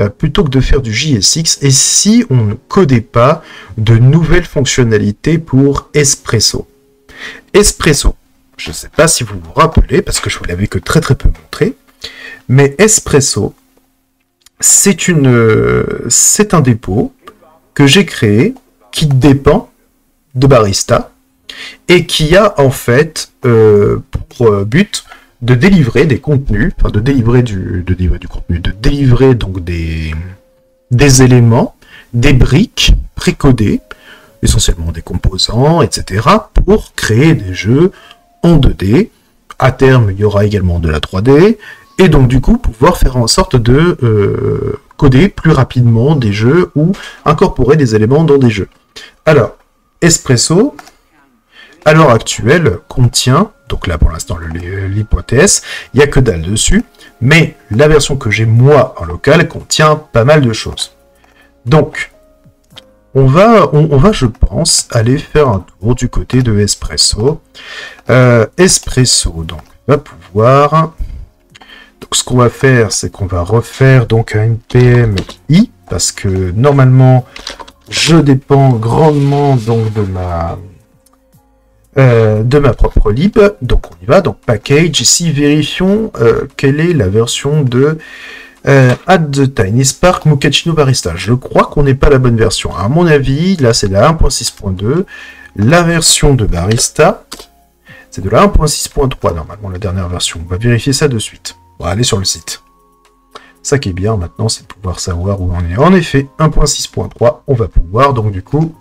plutôt que de faire du JSX, et si on ne codait pas de nouvelles fonctionnalités pour Espresso. Espresso, je ne sais pas si vous vous rappelez, parce que je vous l'avais que très peu montré, mais Espresso, c'est un dépôt que j'ai créé qui dépend de Barista et qui a en fait pour but de délivrer des contenus, enfin de délivrer du contenu, de délivrer donc des éléments, des briques précodées, essentiellement des composants, etc., pour créer des jeux en 2D. À terme, il y aura également de la 3D, et donc du coup pouvoir faire en sorte de coder plus rapidement des jeux ou incorporer des éléments dans des jeux. Alors, Espresso, à l'heure actuelle, contient, donc là pour l'instant l'hypothèse, il n'y a que dalle dessus, mais la version que j'ai moi en local contient pas mal de choses. Donc, on va, je pense, aller faire un tour du côté de Espresso. Espresso, donc, va pouvoir... Donc, ce qu'on va faire, c'est qu'on va refaire donc un npm i, parce que normalement, je dépends grandement donc de ma propre lib. Donc, on y va. Donc, package. Ici, vérifions quelle est la version de Add the Tiny Spark Mochaccino Barista. Je crois qu'on n'est pas la bonne version. À mon avis, là, c'est la 1.6.2. La version de Barista, c'est de la 1.6.3, normalement, la dernière version. On va vérifier ça de suite. On va aller sur le site. Ça qui est bien maintenant, c'est de pouvoir savoir où on est. En effet, 1.6.3, on va pouvoir donc du coup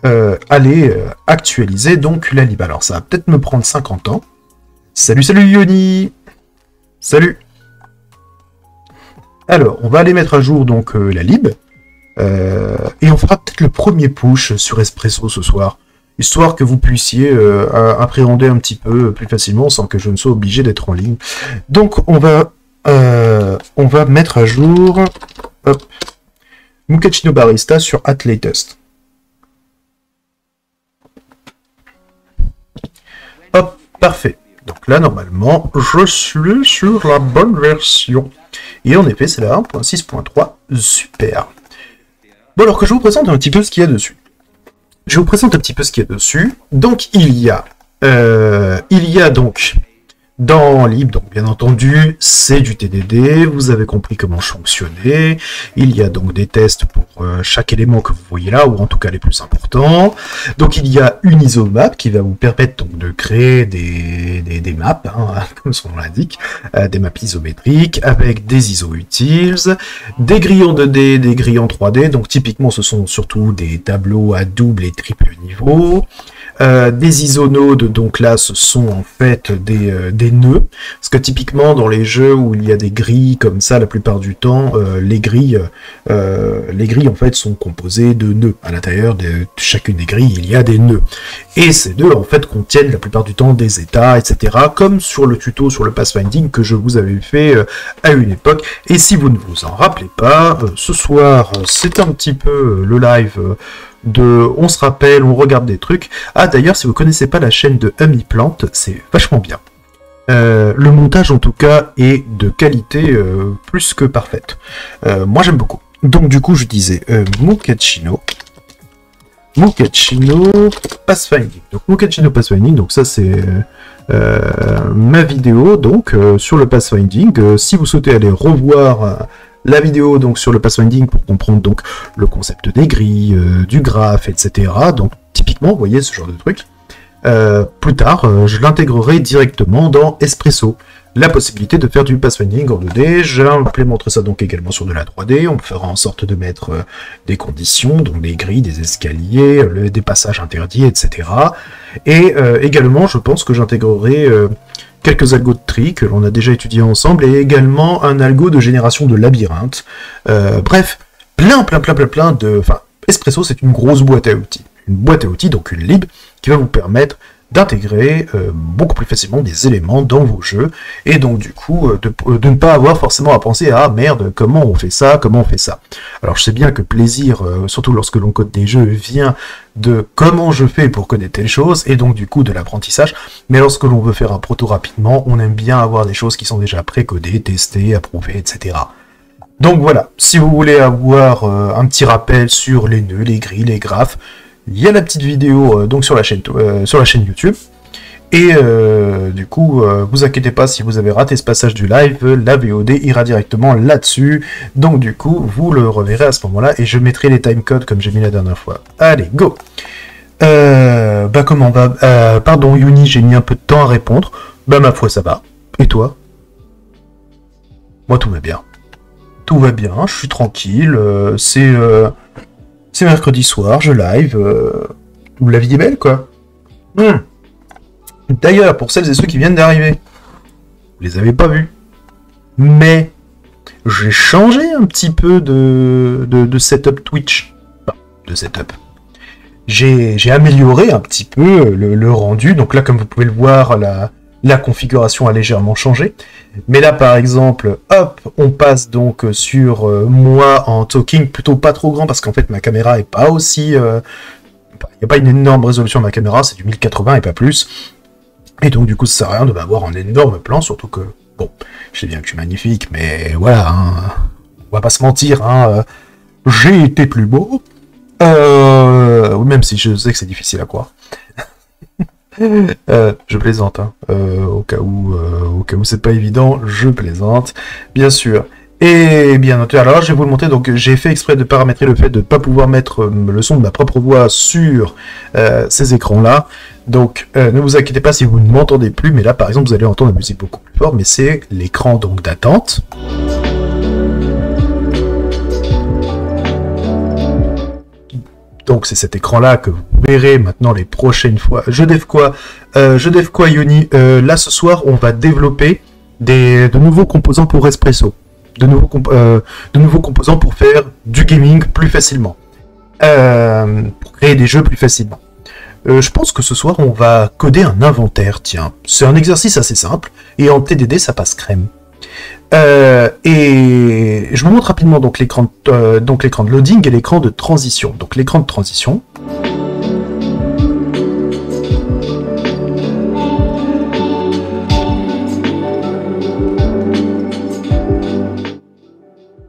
aller actualiser donc la lib. Alors ça va peut-être me prendre 50 ans. Salut Yoni. Salut. Alors, on va aller mettre à jour donc la lib. Et on fera peut-être le premier push sur Espresso ce soir. Histoire que vous puissiez appréhender un petit peu plus facilement sans que je ne sois obligé d'être en ligne. Donc on va mettre à jour Mochaccino Barista sur @latest. Hop, parfait. Donc là normalement je suis sur la bonne version. Et en effet c'est la 1.6.3, super. Bon alors que je vous présente un petit peu ce qu'il y a dessus. Je vous présente un petit peu ce qu'il y a dessus. Donc, il y a donc dans lib, donc bien entendu, c'est du TDD. Vous avez compris comment fonctionner. Il y a donc des tests pour chaque élément que vous voyez là, ou en tout cas les plus importants. Donc, il y a une isomap qui va vous permettre donc de créer des maps, hein, comme son nom l'indique, des maps isométriques avec des ISO utils, des grillons 2D, des grillons 3D. Donc, typiquement, ce sont surtout des tableaux à double et triple niveau. Des isonodes, donc là ce sont en fait des nœuds, parce que typiquement dans les jeux où il y a des grilles comme ça, la plupart du temps, les grilles en fait sont composées de nœuds. À l'intérieur de chacune des grilles, il y a des nœuds. Et ces nœuds en fait contiennent la plupart du temps des états, etc. Comme sur le tuto sur le pathfinding que je vous avais fait à une époque. Et si vous ne vous en rappelez pas, ce soir c'est un petit peu le live on se rappelle, on regarde des trucs. Ah d'ailleurs, si vous connaissez pas la chaîne de Plante, c'est vachement bien. Le montage en tout cas est de qualité plus que parfaite. Moi j'aime beaucoup. Donc du coup je disais Mochaccino Pathfinding. Donc Mochaccino Pathfinding, donc ça c'est ma vidéo donc sur le Pathfinding. Si vous souhaitez aller revoir la vidéo donc sur le pathfinding pour comprendre donc le concept des grilles, du graphe, etc. Donc typiquement, vous voyez ce genre de truc. Plus tard, je l'intégrerai directement dans Espresso. La possibilité de faire du pathfinding en 2D. J'implémenterai ça donc également sur de la 3D. On fera en sorte de mettre des conditions, donc des grilles, des escaliers, des passages interdits, etc. Et également, je pense que j'intégrerai quelques algos de tri que l'on a déjà étudiés ensemble, et également un algo de génération de labyrinthe. Bref, plein de... Enfin, Espresso, c'est une grosse boîte à outils. Une boîte à outils, donc une lib, qui va vous permettre d'intégrer beaucoup plus facilement des éléments dans vos jeux, et donc du coup de ne pas avoir forcément à penser à merde, comment on fait ça, Alors je sais bien que plaisir, surtout lorsque l'on code des jeux, vient de comment je fais pour coder telle chose, et donc du coup de l'apprentissage, mais lorsque l'on veut faire un proto rapidement, on aime bien avoir des choses qui sont déjà pré-codées, testées, approuvées, etc. Donc voilà, si vous voulez avoir un petit rappel sur les nœuds, les grilles, les graphes, il y a la petite vidéo donc sur la chaîne YouTube. Et du coup, vous inquiétez pas si vous avez raté ce passage du live, la VOD ira directement là-dessus. Donc du coup, vous le reverrez à ce moment-là et je mettrai les timecodes comme j'ai mis la dernière fois. Allez, go. Bah comment va pardon Yuni, j'ai mis un peu de temps à répondre. Bah ma foi ça va. Et toi? Moi tout va bien. Tout va bien, je suis tranquille. C'est mercredi soir, je live. La vie est belle quoi. D'ailleurs, pour celles et ceux qui viennent d'arriver, vous les avez pas vus. Mais j'ai changé un petit peu de setup Twitch. Enfin, de setup. J'ai amélioré un petit peu le rendu. Donc là, comme vous pouvez le voir, la configuration a légèrement changé. Mais là, par exemple, hop, on passe donc sur moi en talking, plutôt pas trop grand, parce qu'en fait, ma caméra est pas aussi... il n'y a pas une énorme résolution de ma caméra, c'est du 1080 et pas plus. Et donc, du coup, ça sert à rien de m'avoir en énorme plan, surtout que, bon, je sais bien que je suis magnifique, mais voilà, hein, on va pas se mentir, hein, j'ai été plus beau, même si je sais que c'est difficile à croire. Je plaisante, hein, au cas où c'est pas évident, je plaisante, bien sûr. Et bien entendu, alors je vais vous le montrer, donc j'ai fait exprès de paramétrer le fait de ne pas pouvoir mettre le son de ma propre voix sur ces écrans-là. Donc ne vous inquiétez pas si vous ne m'entendez plus, mais là par exemple vous allez entendre la musique beaucoup plus fort, mais c'est l'écran donc d'attente. Donc c'est cet écran-là que vous verrez maintenant les prochaines fois. Je dev quoi Yoni. Là ce soir on va développer de nouveaux composants pour Espresso. De nouveaux composants pour faire du gaming plus facilement. Pour créer des jeux plus facilement. Je pense que ce soir, on va coder un inventaire, tiens. C'est un exercice assez simple, et en TDD, ça passe crème. Et je vous montre rapidement donc l'écran de loading et l'écran de transition. Donc l'écran de transition...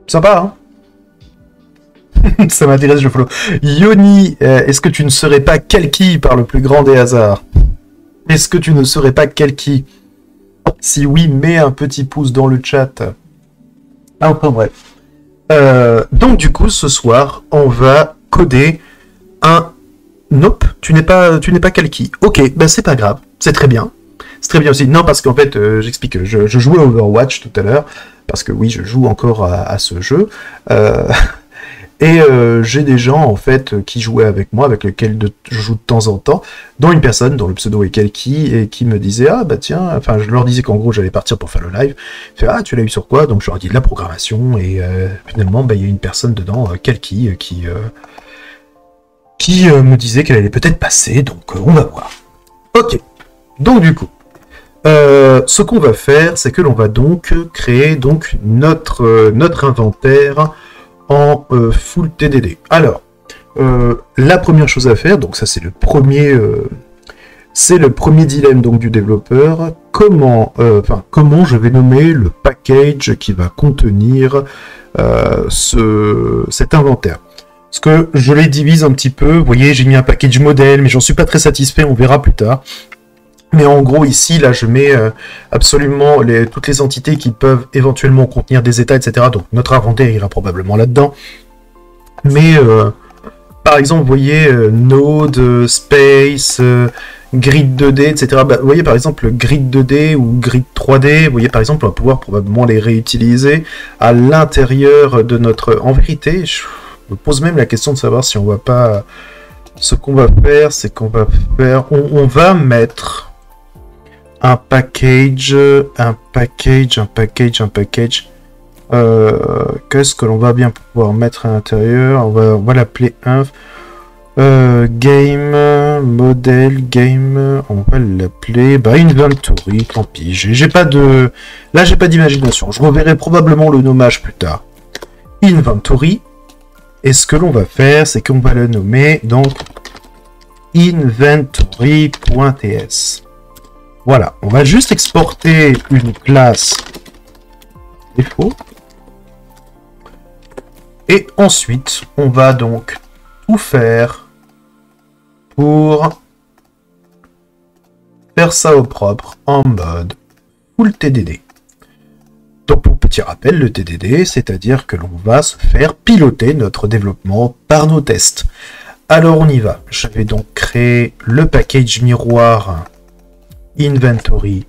Sympa, hein? Ça m'intéresse, je follow. Yoni, est-ce que tu ne serais pas Kelki par le plus grand des hasards? Est-ce que tu ne serais pas Kelki? Si oui, mets un petit pouce dans le chat. Enfin bref. Donc du coup, ce soir, on va coder un... Nope, tu n'es pas Kelki. Ok, ben c'est pas grave, c'est très bien. C'est très bien aussi. Non, parce qu'en fait, j'explique, je jouais à Overwatch tout à l'heure, parce que oui, je joue encore à ce jeu. Et j'ai des gens, en fait, qui jouaient avec moi, avec lesquels je joue de temps en temps, dont une personne, dont le pseudo est Kelki, et qui me disait, ah bah tiens, enfin, je leur disais qu'en gros, j'allais partir pour faire le live. Il fait, ah, tu l'as eu sur quoi? Donc je leur dis de la programmation, et finalement, bah, il y a une personne dedans, Kelki, qui me disait qu'elle allait peut-être passer, donc on va voir. Ok, donc du coup, ce qu'on va faire, c'est que l'on va donc créer donc notre inventaire en full TDD. Alors, la première chose à faire, donc ça c'est le premier dilemme donc du développeur. Comment je vais nommer le package qui va contenir cet inventaire? Parce que je les divise un petit peu. Vous voyez, j'ai mis un package modèle, mais j'en suis pas très satisfait. On verra plus tard. Mais en gros, ici, là, je mets absolument toutes les entités qui peuvent éventuellement contenir des états, etc. Donc, notre inventaire ira probablement là-dedans. Mais, par exemple, vous voyez, Node, Space, Grid 2D, etc. Bah, vous voyez, par exemple, Grid 2D ou Grid 3D, vous voyez, par exemple, on va pouvoir probablement les réutiliser à l'intérieur de notre... En vérité, je me pose même la question de savoir si on va pas... Ce qu'on va faire, c'est qu'on va faire... On va mettre... un package. Qu'est-ce que l'on va bien pouvoir mettre à l'intérieur? On va l'appeler inf. Game, modèle, game. On va l'appeler inventory. Tant pis. J'ai pas de. Là, j'ai pas d'imagination. Je reverrai probablement le nommage plus tard. Inventory. Et ce que l'on va faire, c'est qu'on va le nommer donc inventory.ts. Voilà, on va juste exporter une classe défaut. Et ensuite, on va donc tout faire pour faire ça au propre en mode full TDD. Donc pour petit rappel, le TDD, c'est-à-dire que l'on va se faire piloter notre développement par nos tests. Alors on y va. Je vais donc créer le package miroir inventory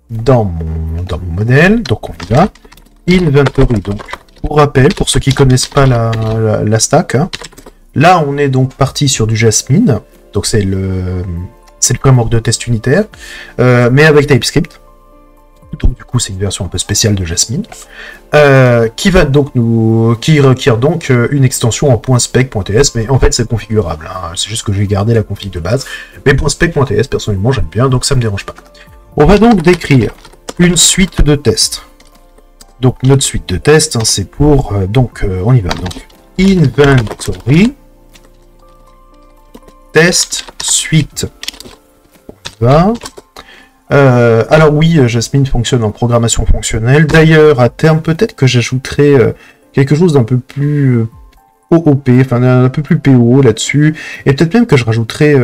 dans mon modèle. Donc on y va. Inventory, donc pour rappel, pour ceux qui connaissent pas la stack, hein, là on est donc parti sur du Jasmine. Donc c'est le framework de test unitaire, mais avec TypeScript. Donc du coup c'est une version un peu spéciale de Jasmine, qui requiert donc une extension en .spec.ts, mais en fait c'est configurable, hein. C'est juste que j'ai gardé la config de base, mais .spec.ts personnellement j'aime bien, donc ça me dérange pas. On va donc décrire une suite de tests. Donc notre suite de tests, hein, c'est pour on y va, donc inventory test suite. On y va. Alors oui, Jasmine fonctionne en programmation fonctionnelle. D'ailleurs, à terme, peut-être que j'ajouterai quelque chose d'un peu plus OOP, enfin un peu plus PO là-dessus, et peut-être même que je rajouterai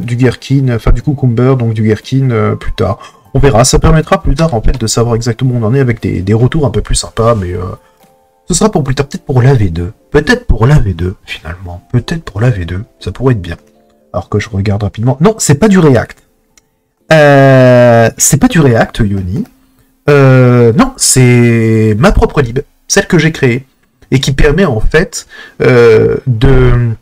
du Gherkin, enfin du Cucumber, donc du Gherkin plus tard. On verra, ça permettra plus tard en fait de savoir exactement où on en est avec des retours un peu plus sympas, mais ce sera pour plus tard, peut-être pour la V2. Peut-être pour la V2, finalement. Peut-être pour la V2, ça pourrait être bien. Alors que je regarde rapidement. Non, c'est pas du React. C'est pas du React, Yoni. Non, c'est ma propre lib, celle que j'ai créée, et qui permet en fait de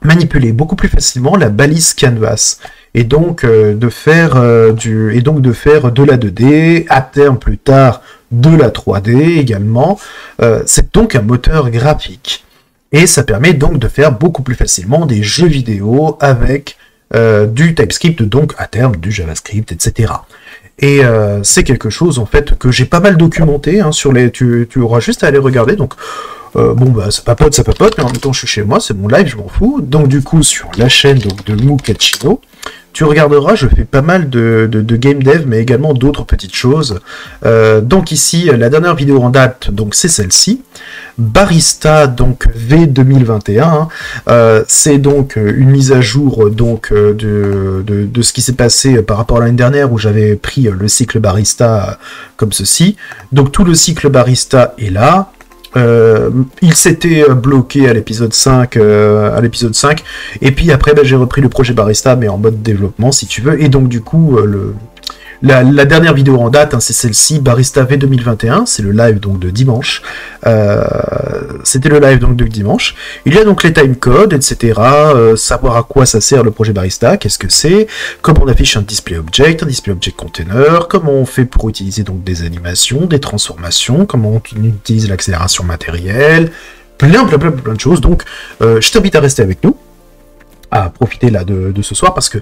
manipuler beaucoup plus facilement la balise canvas, et donc de faire de la 2D, à terme plus tard de la 3D également. C'est donc un moteur graphique, et ça permet donc de faire beaucoup plus facilement des jeux vidéo avec du TypeScript, donc à terme du JavaScript, etc. Et c'est quelque chose en fait que j'ai pas mal documenté, hein, sur les. Tu auras juste à aller regarder. Donc bon bah ça papote, mais en même temps je suis chez moi, c'est mon live, je m'en fous. Donc du coup sur la chaîne donc de Mukachino, tu regarderas, je fais pas mal de game dev, mais également d'autres petites choses. Donc ici, la dernière vidéo en date, donc c'est celle-ci. Barista, donc V 2021. C'est donc une mise à jour donc de ce qui s'est passé par rapport à l'année dernière, où j'avais pris le cycle Barista comme ceci. Donc tout le cycle Barista est là. Il s'était bloqué à l'épisode 5, et puis après j'ai repris le projet Barista, mais en mode développement si tu veux, et donc du coup la dernière vidéo en date, hein, c'est celle-ci, Barista V 2021, c'est le live donc de dimanche. C'était le live donc de dimanche. Il y a donc les timecodes, etc. Savoir à quoi ça sert le projet Barista, qu'est-ce que c'est, comment on affiche un display object container, comment on fait pour utiliser donc des animations, des transformations, comment on utilise l'accélération matérielle, plein de choses. Donc je t'invite à rester avec nous, à profiter là de ce soir, parce que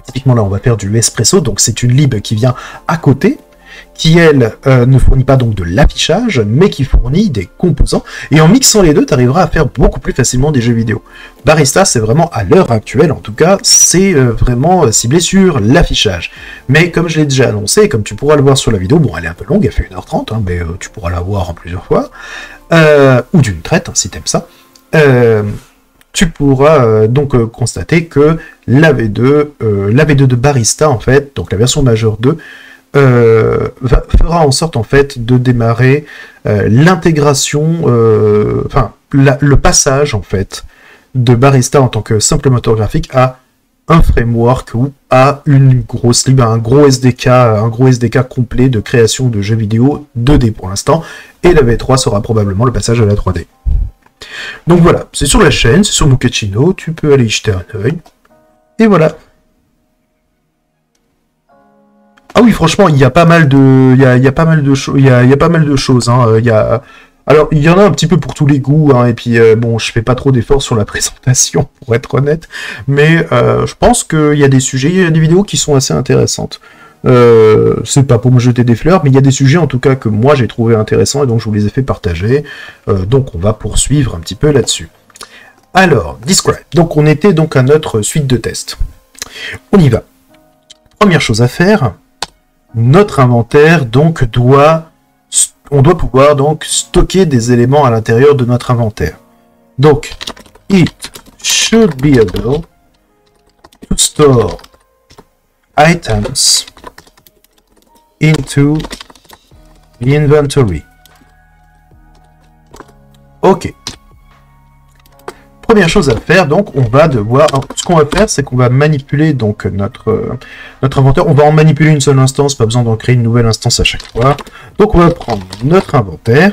typiquement là on va faire du espresso, donc c'est une lib qui vient à côté, qui elle ne fournit pas donc de l'affichage, mais qui fournit des composants, et en mixant les deux, tu arriveras à faire beaucoup plus facilement des jeux vidéo. Barista, c'est vraiment, à l'heure actuelle en tout cas, c'est vraiment ciblé sur l'affichage. Mais comme je l'ai déjà annoncé, comme tu pourras le voir sur la vidéo, bon elle est un peu longue, elle fait 1h30, hein, mais tu pourras la voir en plusieurs fois, ou d'une traite, hein, si t'aimes ça. Tu pourras donc constater que la V2 de Barista, en fait, donc la version majeure 2, fera en sorte en fait de démarrer l'intégration, le passage en fait de Barista en tant que simple moteur graphique à un framework ou à une grosse lib, un gros SDK complet de création de jeux vidéo 2D pour l'instant, et la V3 sera probablement le passage à la 3D. Donc voilà, c'est sur la chaîne, c'est sur Mukachino, tu peux aller y jeter un œil. Et voilà. Ah oui, franchement, il y a pas mal de, il y a pas mal de choses, il y a pas mal de choses. Hein. Alors, il y en a un petit peu pour tous les goûts, hein, et puis bon, je fais pas trop d'efforts sur la présentation, pour être honnête, mais je pense qu'il y a des sujets, il y a des vidéos qui sont assez intéressantes. C'est pas pour me jeter des fleurs, mais il y a des sujets en tout cas que moi j'ai trouvé intéressants, et donc je vous les ai fait partager. Donc on va poursuivre un petit peu là-dessus. Alors, describe. Donc on était donc à notre suite de tests. On y va. Première chose à faire, notre inventaire donc doit on doit pouvoir donc stocker des éléments à l'intérieur de notre inventaire. Donc, it should be able to store items into the inventory. Ok. Première chose à faire, donc, on va devoir... Ce qu'on va faire, c'est qu'on va manipuler donc notre inventaire. On va en manipuler une seule instance, pas besoin d'en créer une nouvelle instance à chaque fois. Donc, on va prendre notre inventaire.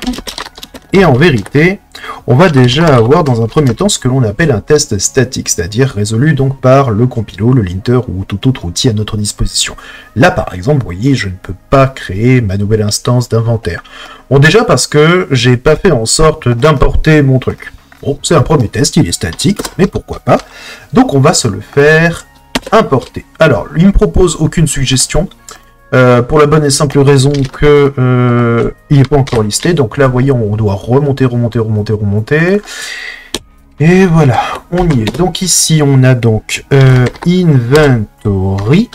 Et en vérité, on va déjà avoir dans un premier temps ce que l'on appelle un test statique, c'est-à-dire résolu donc par le compilo, le linter ou tout autre outil à notre disposition. Là, par exemple, vous voyez, je ne peux pas créer ma nouvelle instance d'inventaire. Bon, déjà parce que j'ai pas fait en sorte d'importer mon truc. Bon, c'est un premier test, il est statique, mais pourquoi pas. Donc on va se le faire importer. Alors, il me propose aucune suggestion, pour la bonne et simple raison que il n'est pas encore listé. Donc là, vous voyez, on doit remonter. Et voilà, on y est. Donc ici, on a donc inventory.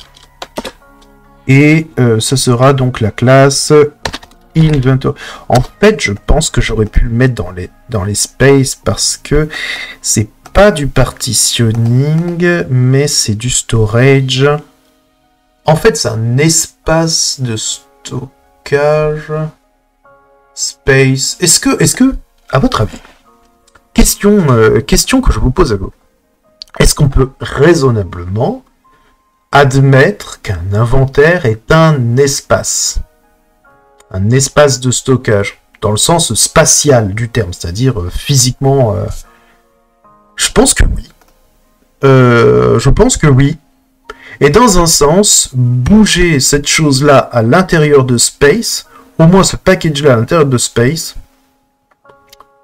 Et ce sera donc la classe inventory. En fait, je pense que j'aurais pu le mettre dans les spaces parce que c'est pas du partitioning, mais c'est du storage. En fait, c'est un espace de stockage. Space. Est-ce que, à votre avis, question que je vous pose à vous, est-ce qu'on peut raisonnablement admettre qu'un inventaire est un espace de stockage, dans le sens spatial du terme, c'est-à-dire physiquement. Je pense que oui. Et dans un sens, bouger cette chose-là à l'intérieur de space, au moins ce package-là à l'intérieur de space,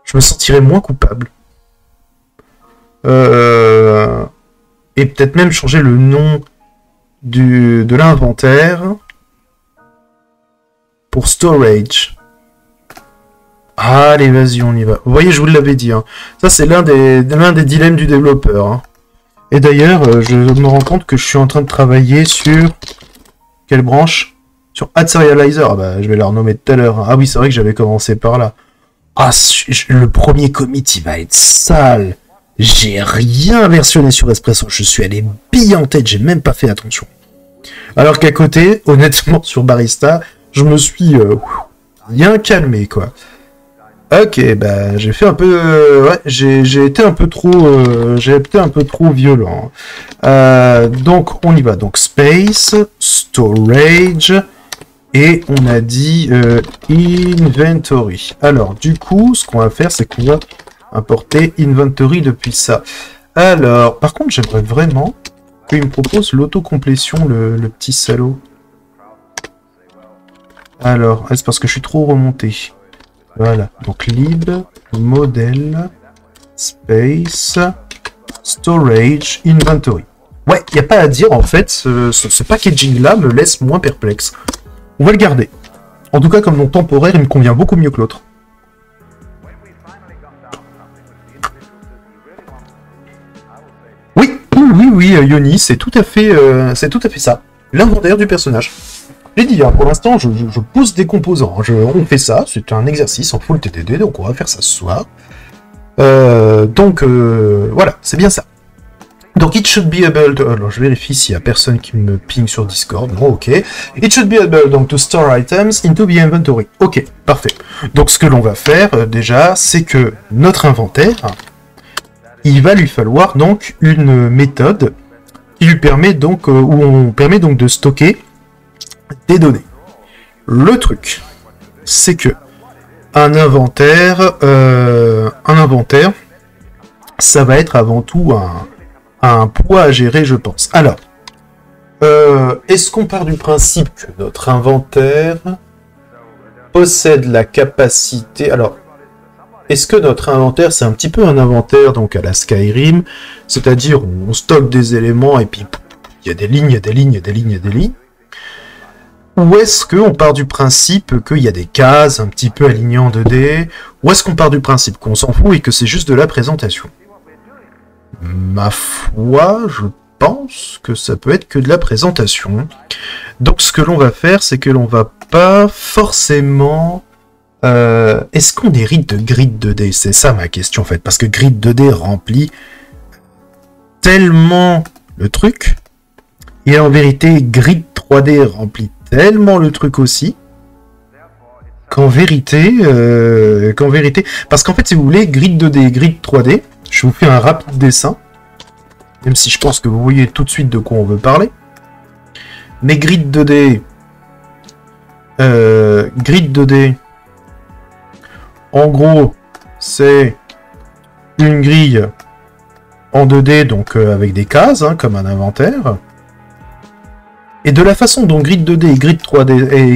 je me sentirais moins coupable. Et peut-être même changer le nom de l'inventaire pour storage. Allez, vas-y, on y va. Vous voyez, je vous l'avais dit. Hein. Ça, c'est l'un des dilemmes du développeur. Hein. Et d'ailleurs, je me rends compte que je suis en train de travailler sur... Quelle branche? Sur Add Serializer. Ah bah, je vais la renommer tout à l'heure. Hein. Ah oui, c'est vrai que j'avais commencé par là. Ah, le premier commit, il va être sale. J'ai rien versionné sur Espresso. Je suis allé bille en tête. J'ai même pas fait attention. Alors qu'à côté, honnêtement, sur Barista, je me suis bien calmé, quoi. Ok, bah j'ai fait un peu, ouais, j'ai été un peu trop, violent. Donc on y va. Donc space, storage, et on a dit inventory. Alors du coup, ce qu'on va faire, c'est qu'on va importer inventory depuis ça. Alors, par contre, j'aimerais vraiment qu'il me propose l'autocomplétion, le petit salaud. Alors, est-ce parce que je suis trop remonté? Voilà, donc lib, model, space, storage, inventory. Ouais, il n'y a pas à dire, en fait, ce packaging-là me laisse moins perplexe. On va le garder. En tout cas, comme nom temporaire, il me convient beaucoup mieux que l'autre. Oui, Yoni, c'est tout à fait ça. L'inventaire du personnage. J'ai dit, hein, pour l'instant, je pose des composants. On fait ça, c'est un exercice en full TDD, donc on va faire ça ce soir. Voilà, c'est bien ça. Donc, it should be able to... Alors, je vérifie s'il n'y a personne qui me ping sur Discord. Bon, ok. It should be able donc, to store items into the inventory. Ok, parfait. Donc, ce que l'on va faire, déjà, c'est que notre inventaire, il va lui falloir donc une méthode qui lui permet donc, où on permet donc de stocker des données. Le truc, c'est que un inventaire, ça va être avant tout un poids à gérer, je pense. Alors, est-ce qu'on part du principe que notre inventaire possède la capacité... Alors, est-ce que notre inventaire, c'est un petit peu un inventaire donc à la Skyrim, c'est-à-dire on stocke des éléments et puis il y a des lignes, des lignes. Ou est-ce qu'on part du principe qu'il y a des cases un petit peu alignées en 2D? Ou est-ce qu'on part du principe qu'on s'en fout et que c'est juste de la présentation? Ma foi, je pense que ça peut être que de la présentation. Donc ce que l'on va faire, c'est que l'on va pas forcément Est-ce qu'on hérite de Grid 2D? C'est ça ma question en fait, parce que Grid 2D remplit tellement le truc, et en vérité Grid 3D remplit tellement le truc aussi, qu'en vérité, parce qu'en fait si vous voulez, Grid 2D, Grid 3D, je vous fais un rapide dessin, même si je pense que vous voyez tout de suite de quoi on veut parler, mais Grid 2D, en gros, c'est une grille en 2D, donc avec des cases, hein, comme un inventaire. Et de la façon dont Grid 2D et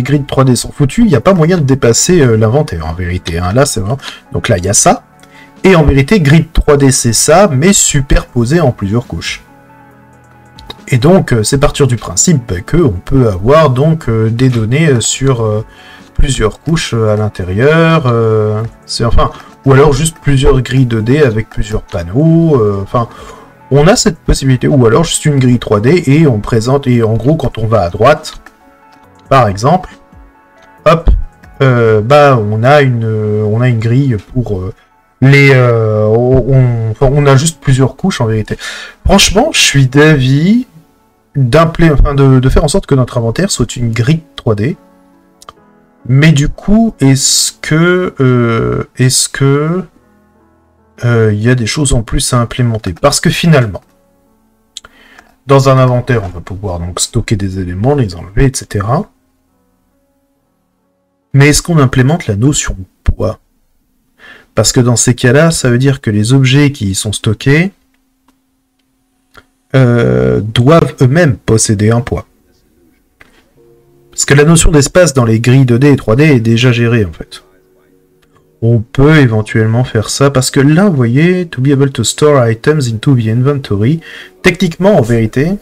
Grid 3D sont foutus, il n'y a pas moyen de dépasser l'inventaire, en vérité. Hein. Là, c'est vraiment... Donc là, il y a ça. Et en vérité, Grid 3D, c'est ça, mais superposé en plusieurs couches. Et donc, c'est partir du principe qu'on peut avoir donc des données sur plusieurs couches à l'intérieur. Enfin, ou alors juste plusieurs grilles 2D avec plusieurs panneaux. Enfin, on a cette possibilité. Ou alors juste une grille 3D et on présente. Et en gros, quand on va à droite, par exemple, hop, on a une grille pour on a juste plusieurs couches en vérité. Franchement, je suis d'avis de faire en sorte que notre inventaire soit une grille 3D. Mais du coup, est-ce que y a des choses en plus à implémenter? Parce que finalement, dans un inventaire, on va pouvoir donc stocker des éléments, les enlever, etc. Mais est-ce qu'on implémente la notion de poids? Parce que dans ces cas-là, ça veut dire que les objets qui y sont stockés doivent eux-mêmes posséder un poids. Parce que la notion d'espace dans les grilles 2D et 3D est déjà gérée, en fait. On peut éventuellement faire ça, parce que là, vous voyez, to be able to store items into the inventory, techniquement, en vérité,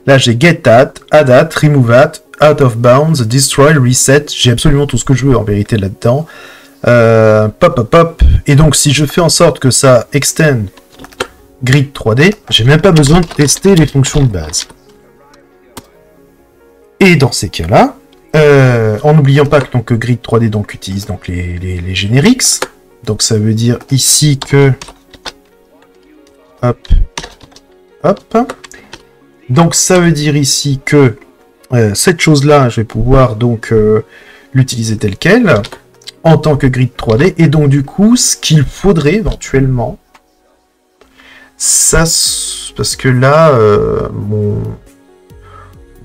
là, j'ai get at, add at, remove at, out of bounds, destroy, reset, j'ai absolument tout ce que je veux, en vérité, là-dedans. Pop. Et donc, si je fais en sorte que ça extend grid 3D, j'ai même pas besoin de tester les fonctions de base. Et dans ces cas-là, en n'oubliant pas que donc, grid 3D donc, utilise donc, les generics, donc ça veut dire ici que... Hop. Donc ça veut dire ici que cette chose-là, je vais pouvoir donc l'utiliser telle quelle, en tant que grid 3D, et donc du coup, ce qu'il faudrait éventuellement, ça, parce que là,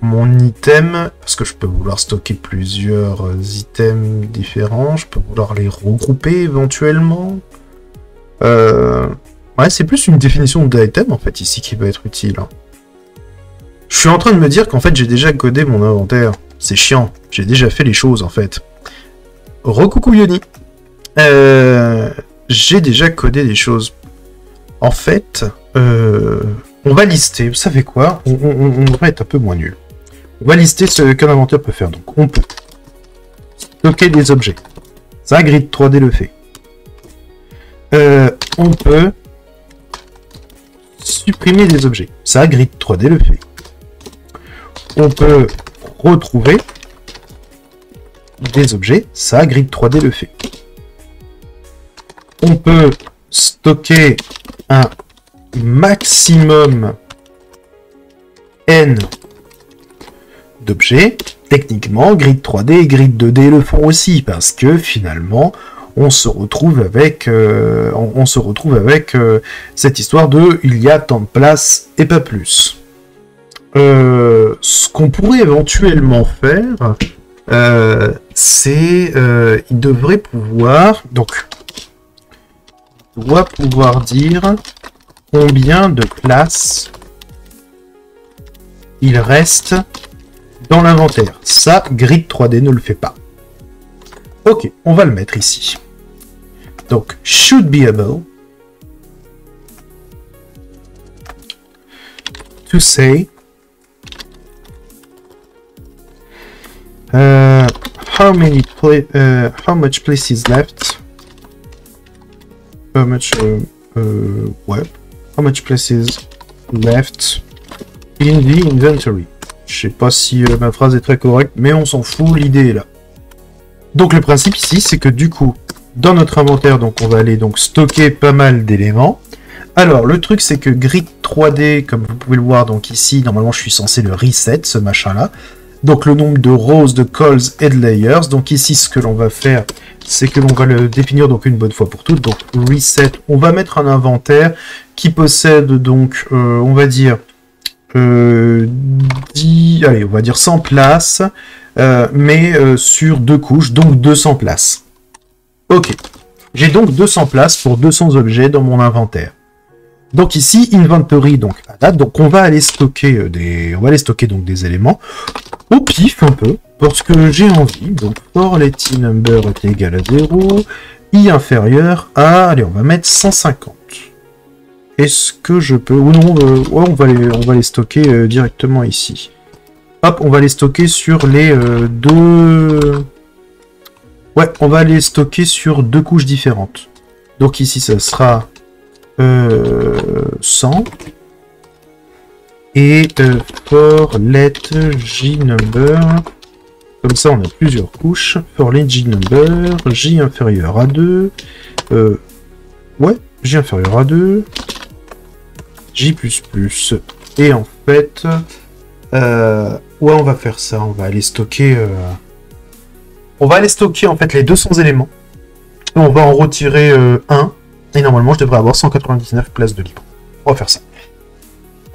mon item, parce que je peux vouloir stocker plusieurs items différents, je peux vouloir les regrouper éventuellement. Ouais, c'est plus une définition d'item en fait ici qui va être utile. Hein. Je suis en train de me dire qu'en fait j'ai déjà codé mon inventaire. C'est chiant, j'ai déjà fait les choses en fait. Recoucou Yoni. J'ai déjà codé des choses. En fait, on va lister, vous savez quoi, on va être un peu moins nul. On va lister ce qu'un inventaire peut faire. Donc, on peut stocker des objets. Ça, Grid 3D le fait. On peut supprimer des objets. Ça, Grid 3D le fait. On peut retrouver des objets. Ça, Grid 3D le fait. On peut stocker un maximum n d'objets. Techniquement, Grid 3D et Grid 2D le font aussi, parce que finalement, on se retrouve avec, cette histoire de il y a tant de place et pas plus. Ce qu'on pourrait éventuellement faire, c'est il devrait pouvoir, donc, doit pouvoir dire combien de places il reste dans l'inventaire. Ça, Grid 3D ne le fait pas. Ok, on va le mettre ici. Donc, should be able to say how much places left, how much places left in the inventory. Je sais pas si ma phrase est très correcte, mais on s'en fout, l'idée est là. Donc le principe ici, c'est que du coup, dans notre inventaire, donc on va aller donc stocker pas mal d'éléments. Alors le truc c'est que Grid 3D, comme vous pouvez le voir, donc ici, normalement je suis censé le reset, ce machin-là. Donc le nombre de rows, de calls et de layers. Donc ici, ce que l'on va faire, c'est que l'on va le définir donc une bonne fois pour toutes. Donc reset, on va mettre un inventaire qui possède donc, on va dire, 10, allez, on va dire 100 places, mais sur 2 couches, donc 200 places. Ok, j'ai donc 200 places pour 200 objets dans mon inventaire. Donc ici, inventory, donc à date, donc on va aller stocker donc des éléments au pif un peu, parce que j'ai envie. Donc for let i number est égal à 0, i inférieur à, allez, on va mettre 150. Est-ce que je peux, ou non, ouais, on va les stocker directement ici. Hop, on va les stocker sur les deux... Ouais, on va les stocker sur 2 couches différentes. Donc ici, ça sera 100. Et for let j number, comme ça on a plusieurs couches. For let j number, j inférieur à 2. Ouais, j inférieur à 2. J++. Et en fait, ouais, on va faire ça. On va aller stocker... On va aller stocker en fait les 200 éléments. On va en retirer 1. Et normalement, je devrais avoir 199 places de libre. On va faire ça.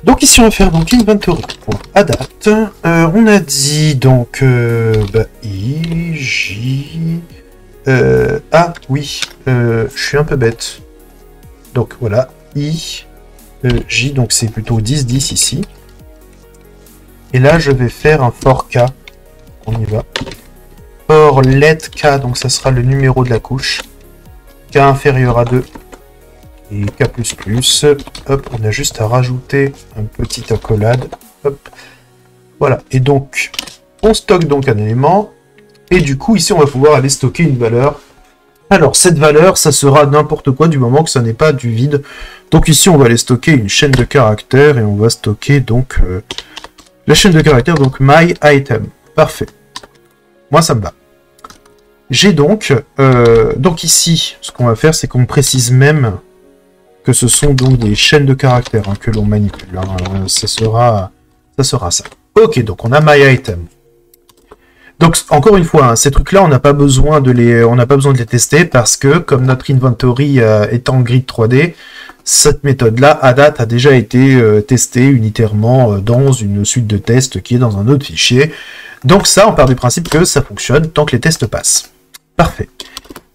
Donc ici, on va faire donc inventory.adapt. On a dit donc i, j... ah oui, je suis un peu bête. Donc voilà, i, j, donc c'est plutôt 10, 10 ici. Et là, je vais faire un for k. On y va. For let k, donc ça sera le numéro de la couche. K inférieur à 2. Et K++, hop, on a juste à rajouter un petit accolade, hop, voilà, et donc, on stocke donc un élément, et du coup, ici, on va pouvoir aller stocker une valeur. Alors, cette valeur, ça sera n'importe quoi du moment que ça n'est pas du vide. Donc ici, on va aller stocker une chaîne de caractères, et on va stocker donc la chaîne de caractères, donc my item. Parfait. Moi, ça me va. J'ai donc ici, ce qu'on va faire, c'est qu'on précise même que ce sont donc des chaînes de caractères hein, que l'on manipule. Hein. Ça sera ça. Ok, donc on a my item. Donc encore une fois, hein, ces trucs-là, on n'a pas besoin de les tester parce que comme notre inventory est en grid 3D, cette méthode-là, à date, a déjà été testée unitairement dans une suite de tests qui est dans un autre fichier. Donc ça, on part du principe que ça fonctionne tant que les tests passent. Parfait.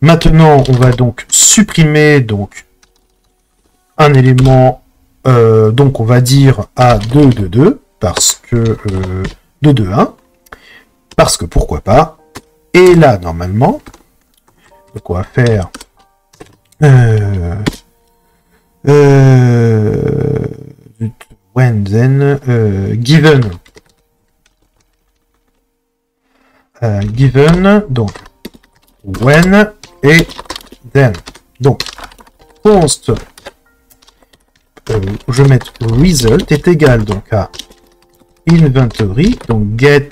Maintenant, on va donc supprimer donc un élément, donc on va dire à 2, 2, 2, parce que 2, 2, 1, parce que pourquoi pas. Et là, normalement, donc on va faire when then given donc when et then. Donc const je vais mettre result est égal donc à inventory, donc get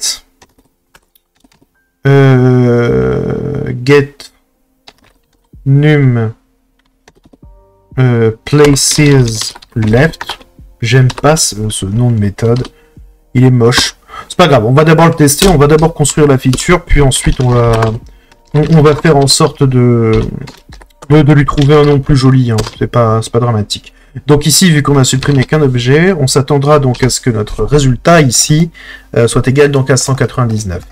num places left. J'aime pas ce nom de méthode, il est moche. C'est pas grave, on va d'abord le tester, on va d'abord construire la feature, puis ensuite on va faire en sorte de lui trouver un nom plus joli, hein. C'est pas dramatique. Donc ici, vu qu'on a supprimé qu'un objet, on s'attendra donc à ce que notre résultat ici soit égal donc à 199.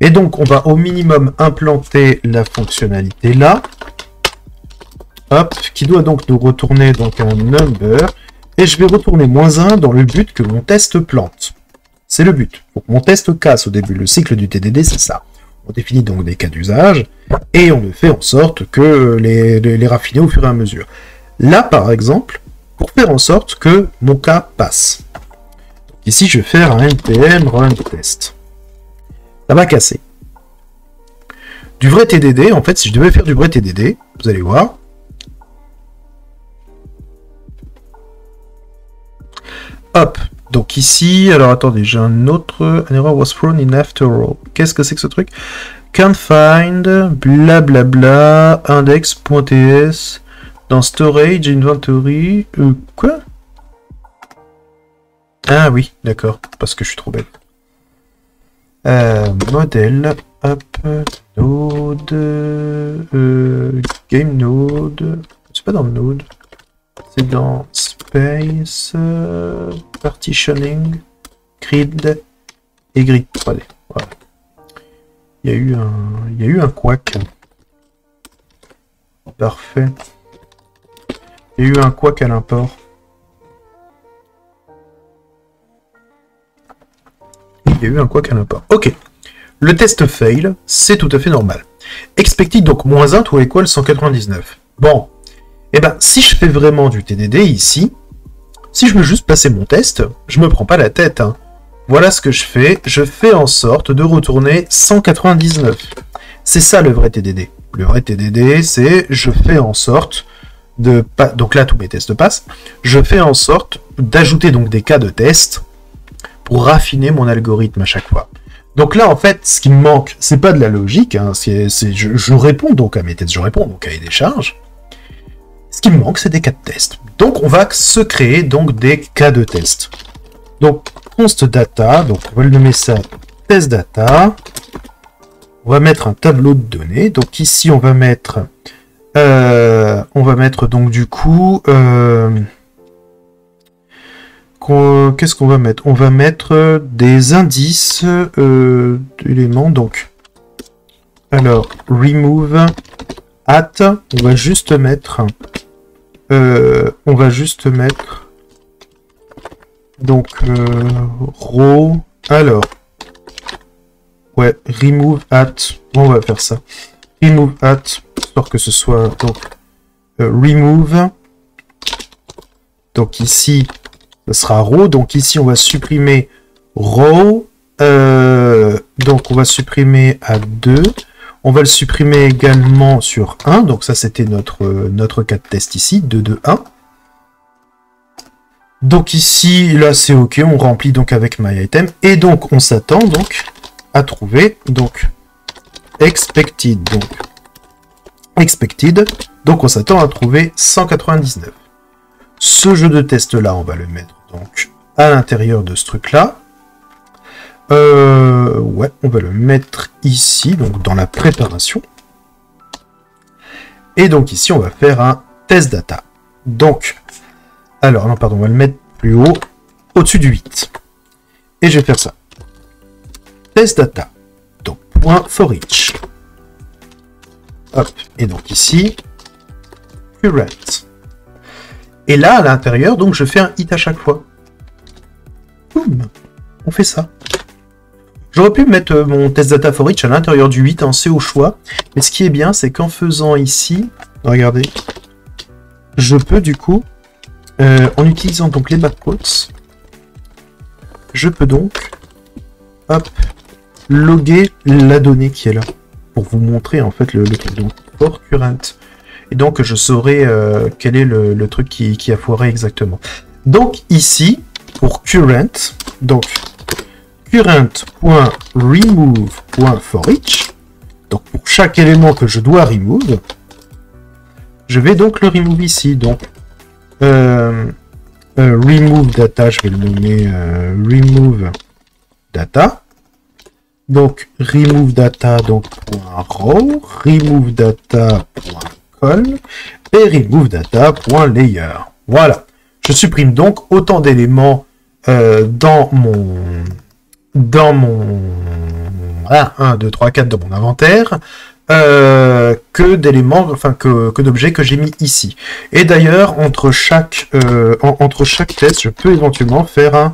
Et donc on va au minimum implanter la fonctionnalité là, hop, qui doit donc nous retourner donc un number, et je vais retourner -1 dans le but que mon test plante. C'est le but. Donc mon test casse au début. Le cycle du TDD, c'est ça. On définit donc des cas d'usage, et on le fait en sorte que les raffiner au fur et à mesure. Là, par exemple, pour faire en sorte que mon cas passe. Donc ici, je vais faire un npm run test. Ça va casser. Du vrai TDD, en fait, si je devais faire du vrai TDD, vous allez voir. Hop. Donc ici, alors attendez, j'ai un autre... An error was thrown in after all. Qu'est-ce que c'est que ce truc? can't find, blablabla, index.ts, dans storage, inventory, quoi? Ah oui, d'accord, parce que je suis trop bête. Modèle, hop, node, game node, c'est pas dans le node, c'est dans space, partitioning, grid et grid 3D. Voilà. Il y a eu un couac. Parfait. Il y a eu un couac à l'import. Il y a eu un couac à l'import. Ok. Le test fail, c'est tout à fait normal. Expected, donc -1 to equal 199. Bon. Eh ben, si je fais vraiment du TDD ici, si je veux juste passer mon test, je me prends pas la tête, hein. Voilà ce que je fais en sorte de retourner 199. C'est ça le vrai TDD. Le vrai TDD, c'est je fais en sorte de pas. Donc là, tous mes tests passent. Je fais en sorte d'ajouter donc des cas de test pour raffiner mon algorithme à chaque fois. Donc là, en fait, ce qui me manque, c'est pas de la logique. Hein, je réponds donc à mes tests, je réponds donc à des charges. Ce qui me manque, c'est des cas de test. Donc on va se créer donc des cas de test. Donc const data, donc on va le nommer ça test data. On va mettre un tableau de données. Donc ici on va mettre donc du coup qu'est-ce qu'on va mettre? On va mettre des indices d'éléments. Donc alors remove at, on va juste mettre donc row, alors ouais, remove at, on va faire ça, remove at, histoire que ce soit donc remove, donc ici ce sera row, donc ici on va supprimer row, donc on va supprimer à 2, on va le supprimer également sur 1, donc ça c'était notre cas de test ici, 2, 2, 1. Donc ici, là c'est ok, on remplit donc avec myItem, et donc on s'attend donc à trouver donc expected, donc on s'attend à trouver 199. Ce jeu de test là, on va le mettre donc à l'intérieur de ce truc là. Ouais, on va le mettre ici, donc dans la préparation. Et donc ici, on va faire un test data. Donc, alors, non, pardon, on va le mettre plus haut, au-dessus du 8. Et je vais faire ça. Test data. Donc, point for each. Hop, et donc ici, current. Et là, à l'intérieur, donc, je fais un hit à chaque fois. Boum, on fait ça. J'aurais pu mettre mon test data for each à l'intérieur du 8, hein, c'est au choix. Mais ce qui est bien, c'est qu'en faisant ici, regardez, je peux du coup, en utilisant donc les backquotes, je peux donc, hop, loguer la donnée qui est là, pour vous montrer en fait le truc. Donc, for current. Et donc, je saurai quel est le truc qui a foiré exactement. Donc, ici, pour current, donc, current.remove.forEach, donc pour chaque élément que je dois remove, je vais donc le remove ici. Donc remove data, je vais le nommer remove data. Donc remove data, donc .row, remove data.col et remove data.layer. Voilà. Je supprime donc autant d'éléments dans mon 1, 2, 3, 4 dans mon inventaire que d'éléments, enfin que d'objets que j'ai mis ici. Et d'ailleurs, entre chaque test, je peux éventuellement faire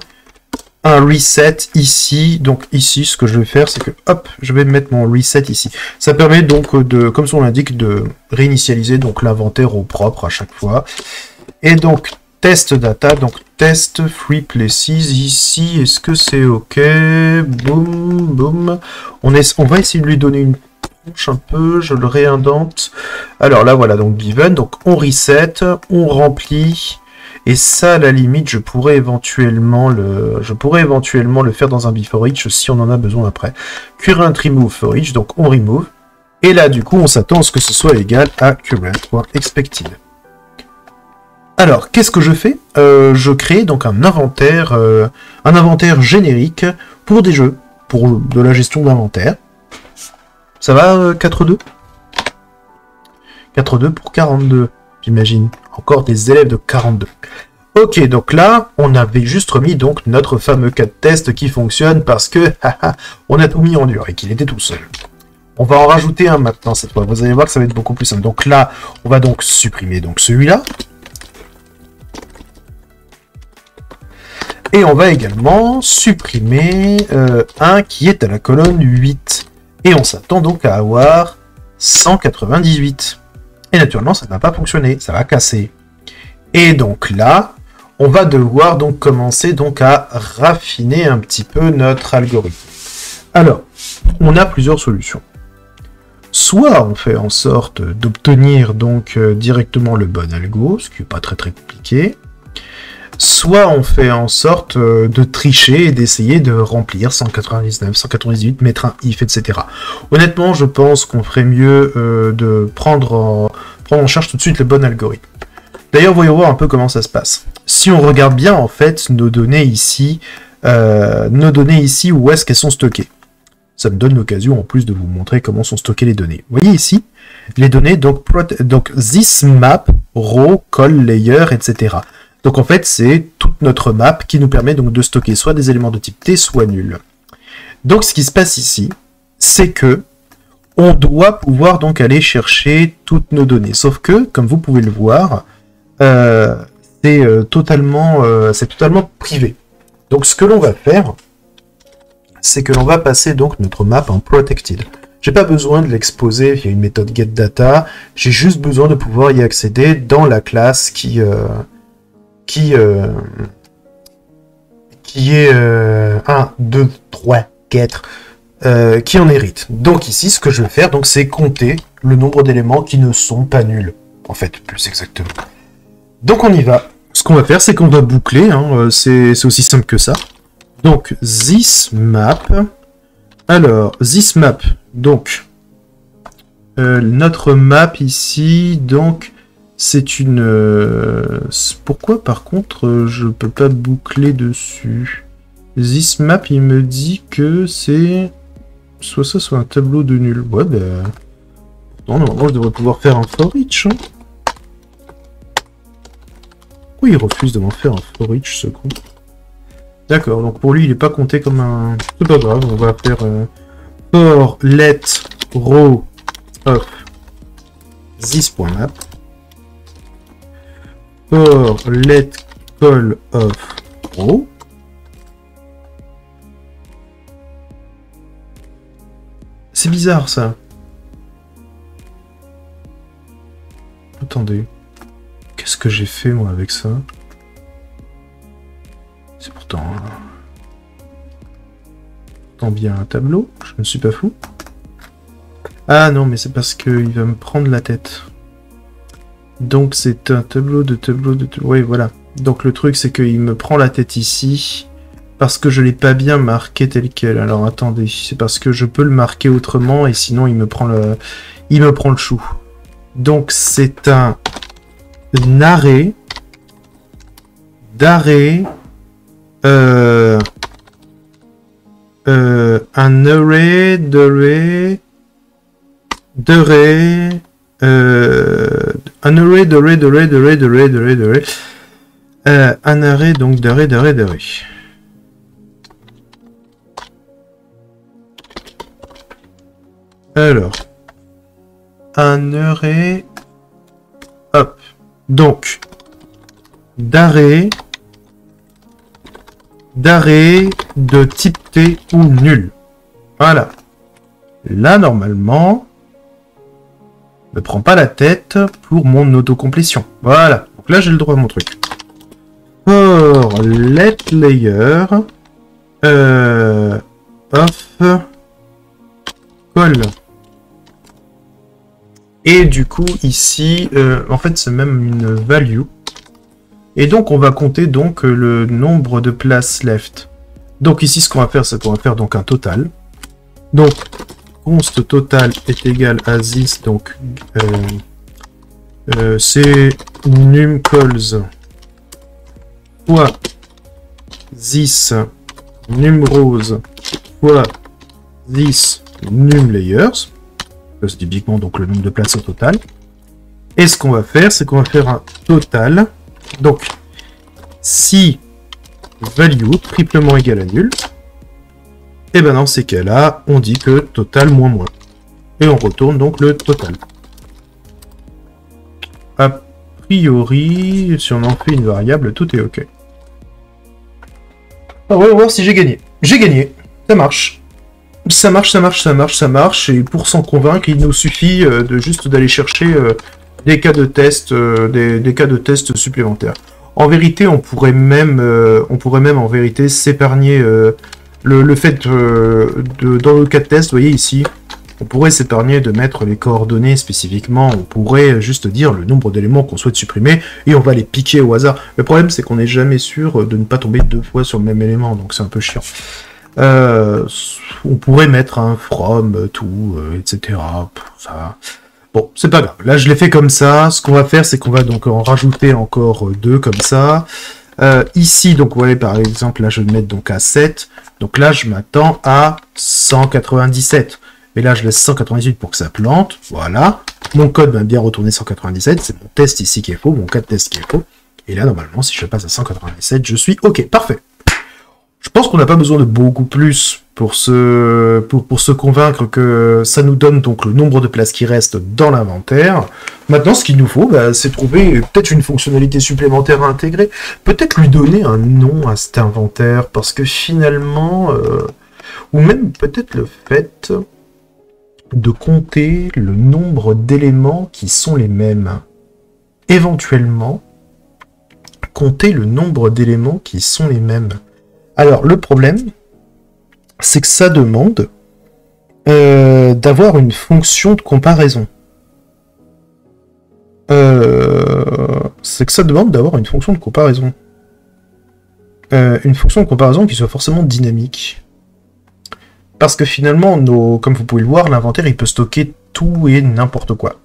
un reset ici. Donc ici, ce que je vais faire, c'est que hop, je vais mettre mon reset ici. Ça permet donc de, comme son l'indique, de réinitialiser donc l'inventaire au propre à chaque fois. Et donc test data, donc test free places ici, est-ce que c'est ok? Boum, boum. On va essayer de lui donner une tronche un peu, je le réindente. Alors là, voilà, donc given, donc on reset, on remplit, Et ça, à la limite, je pourrais éventuellement le faire dans un before each si on en a besoin après. Current remove for each, donc on remove. Et là, du coup, on s'attend à ce que ce soit égal à current.expected. Alors, qu'est-ce que je fais? Je crée donc un inventaire générique pour des jeux, pour de la gestion d'inventaire. Ça va, 4-2 4-2 pour 42, j'imagine. Encore des élèves de 42. Ok, donc là, on avait juste remis donc notre fameux cas de test qui fonctionne parce que on a tout mis en dur et qu'il était tout seul. On va en rajouter un maintenant cette fois. Vous allez voir que ça va être beaucoup plus simple. Donc là, on va donc supprimer donc celui-là. Et on va également supprimer un qui est à la colonne 8. Et on s'attend donc à avoir 198. Et naturellement, ça ne va pas fonctionner, ça va casser. Et donc là, on va devoir donc commencer donc à raffiner un petit peu notre algorithme. Alors, on a plusieurs solutions. Soit on fait en sorte d'obtenir donc directement le bon algo, ce qui n'est pas très compliqué. Soit on fait en sorte de tricher et d'essayer de remplir 199, 198, mettre un if, etc. Honnêtement, je pense qu'on ferait mieux de prendre en charge tout de suite le bon algorithme. D'ailleurs, voyons voir un peu comment ça se passe. Si on regarde bien, en fait, nos données ici, où est-ce qu'elles sont stockées? Ça me donne l'occasion, en plus, de vous montrer comment sont stockées les données. Vous voyez ici, les données, donc this map, row, call, layer, etc. Donc en fait, c'est toute notre map qui nous permet donc de stocker soit des éléments de type T, soit nul. Donc ce qui se passe ici, c'est que on doit pouvoir donc aller chercher toutes nos données. Sauf que, comme vous pouvez le voir, c'est totalement privé. Donc ce que l'on va faire, c'est que l'on va passer donc notre map en protected. J'ai pas besoin de l'exposer via une méthode getData, j'ai juste besoin de pouvoir y accéder dans la classe qui est 1, 2, 3, 4, qui en hérite. Donc ici, ce que je vais faire, donc, c'est compter le nombre d'éléments qui ne sont pas nuls. En fait, plus exactement. Donc on y va. Ce qu'on va faire, c'est qu'on va boucler, hein, c'est aussi simple que ça. Donc, this map. Alors, this map, donc, notre map ici, donc, c'est une... Pourquoi, par contre, je peux pas boucler dessus? This map, il me dit que c'est... Soit ça, soit un tableau de nul. Ouais, ben... Non, normalement, je devrais pouvoir faire un for each. Hein. Pourquoi il refuse de m'en faire un for each, ce con? D'accord, donc pour lui, il est pas compté comme un... C'est pas grave, on va faire... for let row of this.map. For let call of row. C'est bizarre ça. Attendez. Qu'est-ce que j'ai fait moi avec ça? C'est pourtant bien un tableau. Je ne suis pas fou. Ah non, mais c'est parce qu'il va me prendre la tête. Donc c'est un tableau de tableau de... Oui, voilà. Donc le truc, c'est qu'il me prend la tête ici, parce que je l'ai pas bien marqué tel quel. Alors attendez, c'est parce que je peux le marquer autrement, et sinon il me prend le chou. Donc c'est un arrêt d'arrêt... un array d'arrêt... un arrêt d'arrêt un arrêt donc d'arrêt. Alors un arrêt, hop, donc d'arrêt de type T ou nul. Voilà. Là normalement me prends pas la tête pour mon autocomplétion. Voilà. Donc là, j'ai le droit à mon truc. For let layer of call. Et du coup, ici, en fait, c'est même une value. Et donc, on va compter donc le nombre de places left. Donc ici, ce qu'on va faire, c'est qu'on va faire donc un total. Donc, const total est égal à this, donc c'est numCalls fois this numRows fois this numLayers. C'est typiquement donc le nombre de places au total. Et ce qu'on va faire, c'est qu'on va faire un total. Donc, si value triplement égal à nul, et bien dans ces cas-là, on dit que total moins moins. Et on retourne donc le total. A priori, si on en fait une variable, tout est OK. Alors, on va voir si j'ai gagné. J'ai gagné. Ça marche. Ça marche, ça marche, ça marche, ça marche. Et pour s'en convaincre, il nous suffit de juste d'aller chercher des cas de test, des cas de test supplémentaires. En vérité, on pourrait même en vérité s'épargner le fait dans le cas de test, vous voyez ici, on pourrait s'épargner de mettre les coordonnées spécifiquement, on pourrait juste dire le nombre d'éléments qu'on souhaite supprimer, et on va les piquer au hasard. Le problème, c'est qu'on n'est jamais sûr de ne pas tomber 2 fois sur le même élément, donc c'est un peu chiant. On pourrait mettre un from, tout, etc. Ça... Bon, c'est pas grave. Là, je l'ai fait comme ça. Ce qu'on va faire, c'est qu'on va donc en rajouter encore 2 comme ça. Ici, donc, vous voyez, par exemple, là, je vais le mettre donc à 7. Donc là, je m'attends à 197. Mais là, je laisse 198 pour que ça plante. Voilà. Mon code va bien retourner 197. C'est mon test ici qui est faux, mon cas de test qui est faux. Et là, normalement, si je passe à 197, je suis OK. Parfait. Je pense qu'on n'a pas besoin de beaucoup plus pour se convaincre que ça nous donne donc le nombre de places qui restent dans l'inventaire. Maintenant, ce qu'il nous faut, c'est trouver peut-être une fonctionnalité supplémentaire à intégrer. Peut-être lui donner un nom à cet inventaire, parce que finalement, ou même peut-être le fait de compter le nombre d'éléments qui sont les mêmes. Éventuellement, compter le nombre d'éléments qui sont les mêmes. Alors, le problème, c'est que ça demande d'avoir une fonction de comparaison. Une fonction de comparaison qui soit forcément dynamique. Parce que finalement, comme vous pouvez le voir, l'inventaire, il peut stocker tout et n'importe quoi.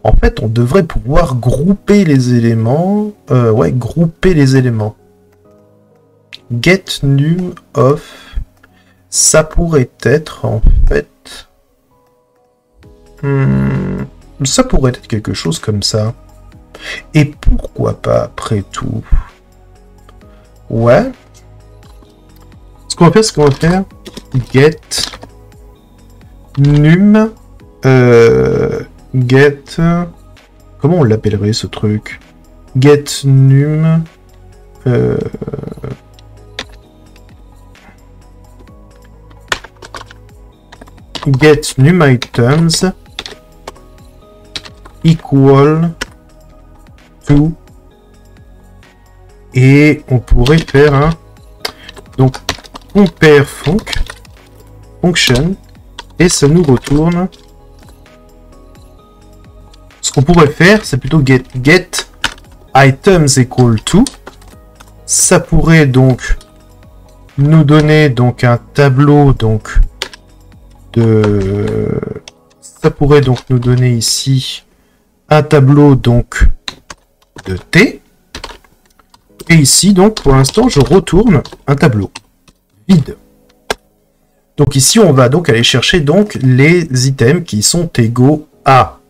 En fait, on devrait pouvoir grouper les éléments. Grouper les éléments. Get num of, ça pourrait être en fait, ça pourrait être quelque chose comme ça. Et pourquoi pas après tout? Ouais. Ce qu'on va faire, get num, get, comment on l'appellerait ce truc? Get num, get num items equal to, et on pourrait faire un donc compare function, et ça nous retourne ce qu'on pourrait faire, c'est plutôt get items equal to, ça pourrait donc nous donner donc un tableau donc ça pourrait donc nous donner ici un tableau donc de T, et ici donc pour l'instant je retourne un tableau vide. Donc ici on va donc aller chercher donc les items qui sont égaux à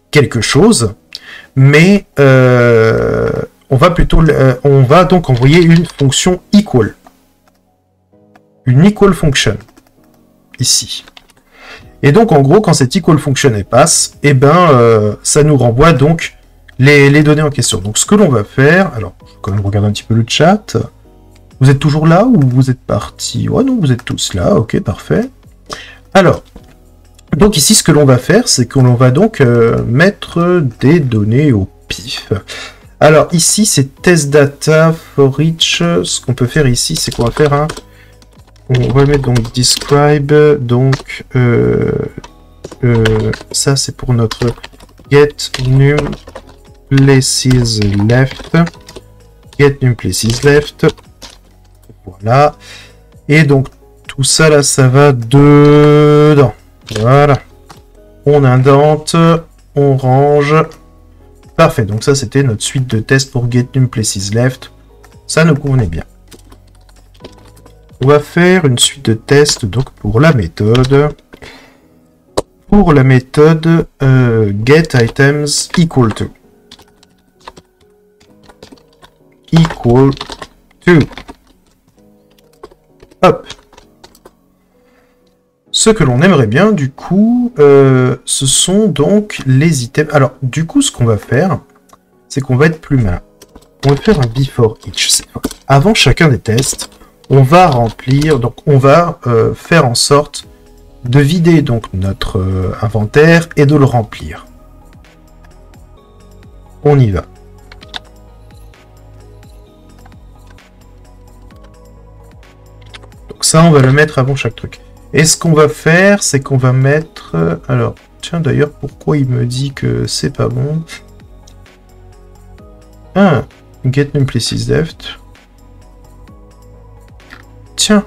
quelque chose, mais on va donc envoyer une fonction equal, une equal function ici. Et donc, en gros, quand cette equal function passe, ça nous renvoie donc les données en question. Donc, ce que l'on va faire... Alors, je vais quand même regarder un petit peu le chat. Vous êtes toujours là ou vous êtes partis? Ouais, non, vous êtes tous là. Ok, parfait. Alors, donc ici, ce que l'on va faire, c'est qu'on va donc mettre des données au pif. Alors, ici, c'est test data for each. Ce qu'on peut faire ici, c'est qu'on va faire un... On va mettre donc describe, donc ça c'est pour notre get num places left, get num places left. Voilà. Et donc, tout ça, là, ça va dedans. Voilà. On indente, on range. Parfait, donc ça, c'était notre suite de tests pour get num places left. Ça nous convenait bien. On va faire une suite de tests, donc, pour la méthode. Pour la méthode get items equal to. Equal to. Hop. Ce que l'on aimerait bien, du coup, ce sont donc les items. Alors, du coup, ce qu'on va faire, c'est qu'on va être plus malin. On va faire un before each. Avant chacun des tests, on va remplir, donc on va faire en sorte de vider donc notre inventaire et de le remplir. On y va. Donc ça, on va le mettre avant chaque truc. Et ce qu'on va faire, c'est qu'on va mettre... alors, tiens, d'ailleurs, pourquoi il me dit que c'est pas bon? Ah, get num places left. Tiens.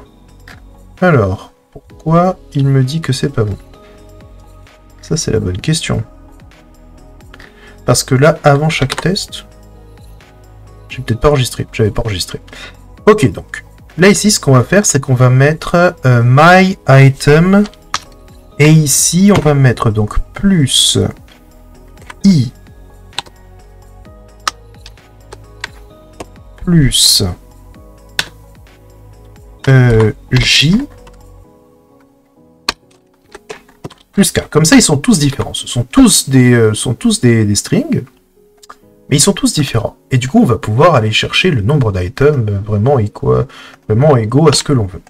Alors, pourquoi il me dit que c'est pas bon? Ça, c'est la bonne question. Parce que là, avant chaque test... j'ai peut-être pas enregistré. J'avais pas enregistré. Ok, donc... là, ici, ce qu'on va faire, c'est qu'on va mettre my item. Et ici, on va mettre donc plus i plus j plus k. Comme ça, ils sont tous différents. Ce sont tous des strings. Mais ils sont tous différents. Et du coup, on va pouvoir aller chercher le nombre d'items vraiment égaux à ce que l'on veut.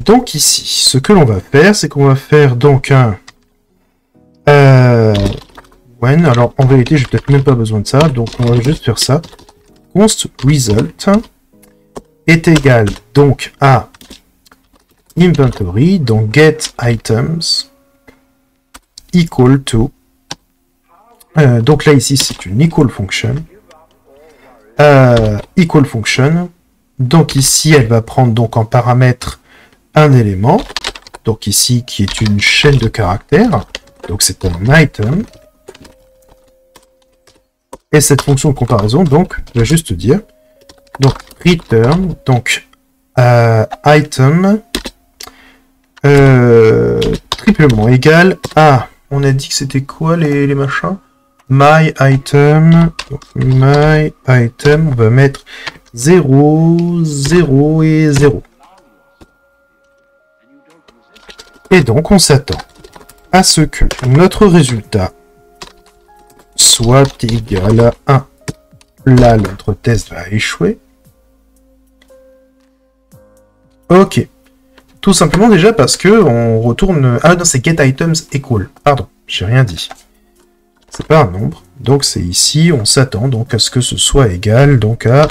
Donc ici, ce que l'on va faire, c'est qu'on va faire donc un... when, alors en vérité, j'ai peut-être même pas besoin de ça, donc on va juste faire ça. Const result est égal donc à inventory, donc get items equal to... donc là, ici, c'est une equal function. Equal function. Donc ici, elle va prendre donc en paramètre un élément. Donc ici, qui est une chaîne de caractères. Donc c'est un item. Et cette fonction de comparaison, donc, va juste dire, donc return, donc item triplement égal à, on a dit que c'était quoi les machins? My item, on va mettre 0, 0 et 0. Et donc on s'attend à ce que notre résultat soit égal à 1. Là, notre test va échouer. Ok. Tout simplement déjà parce que on retourne... ah non, c'est get items equal. Pardon, j'ai rien dit. C'est pas un nombre, donc c'est ici, on s'attend donc à ce que ce soit égal donc à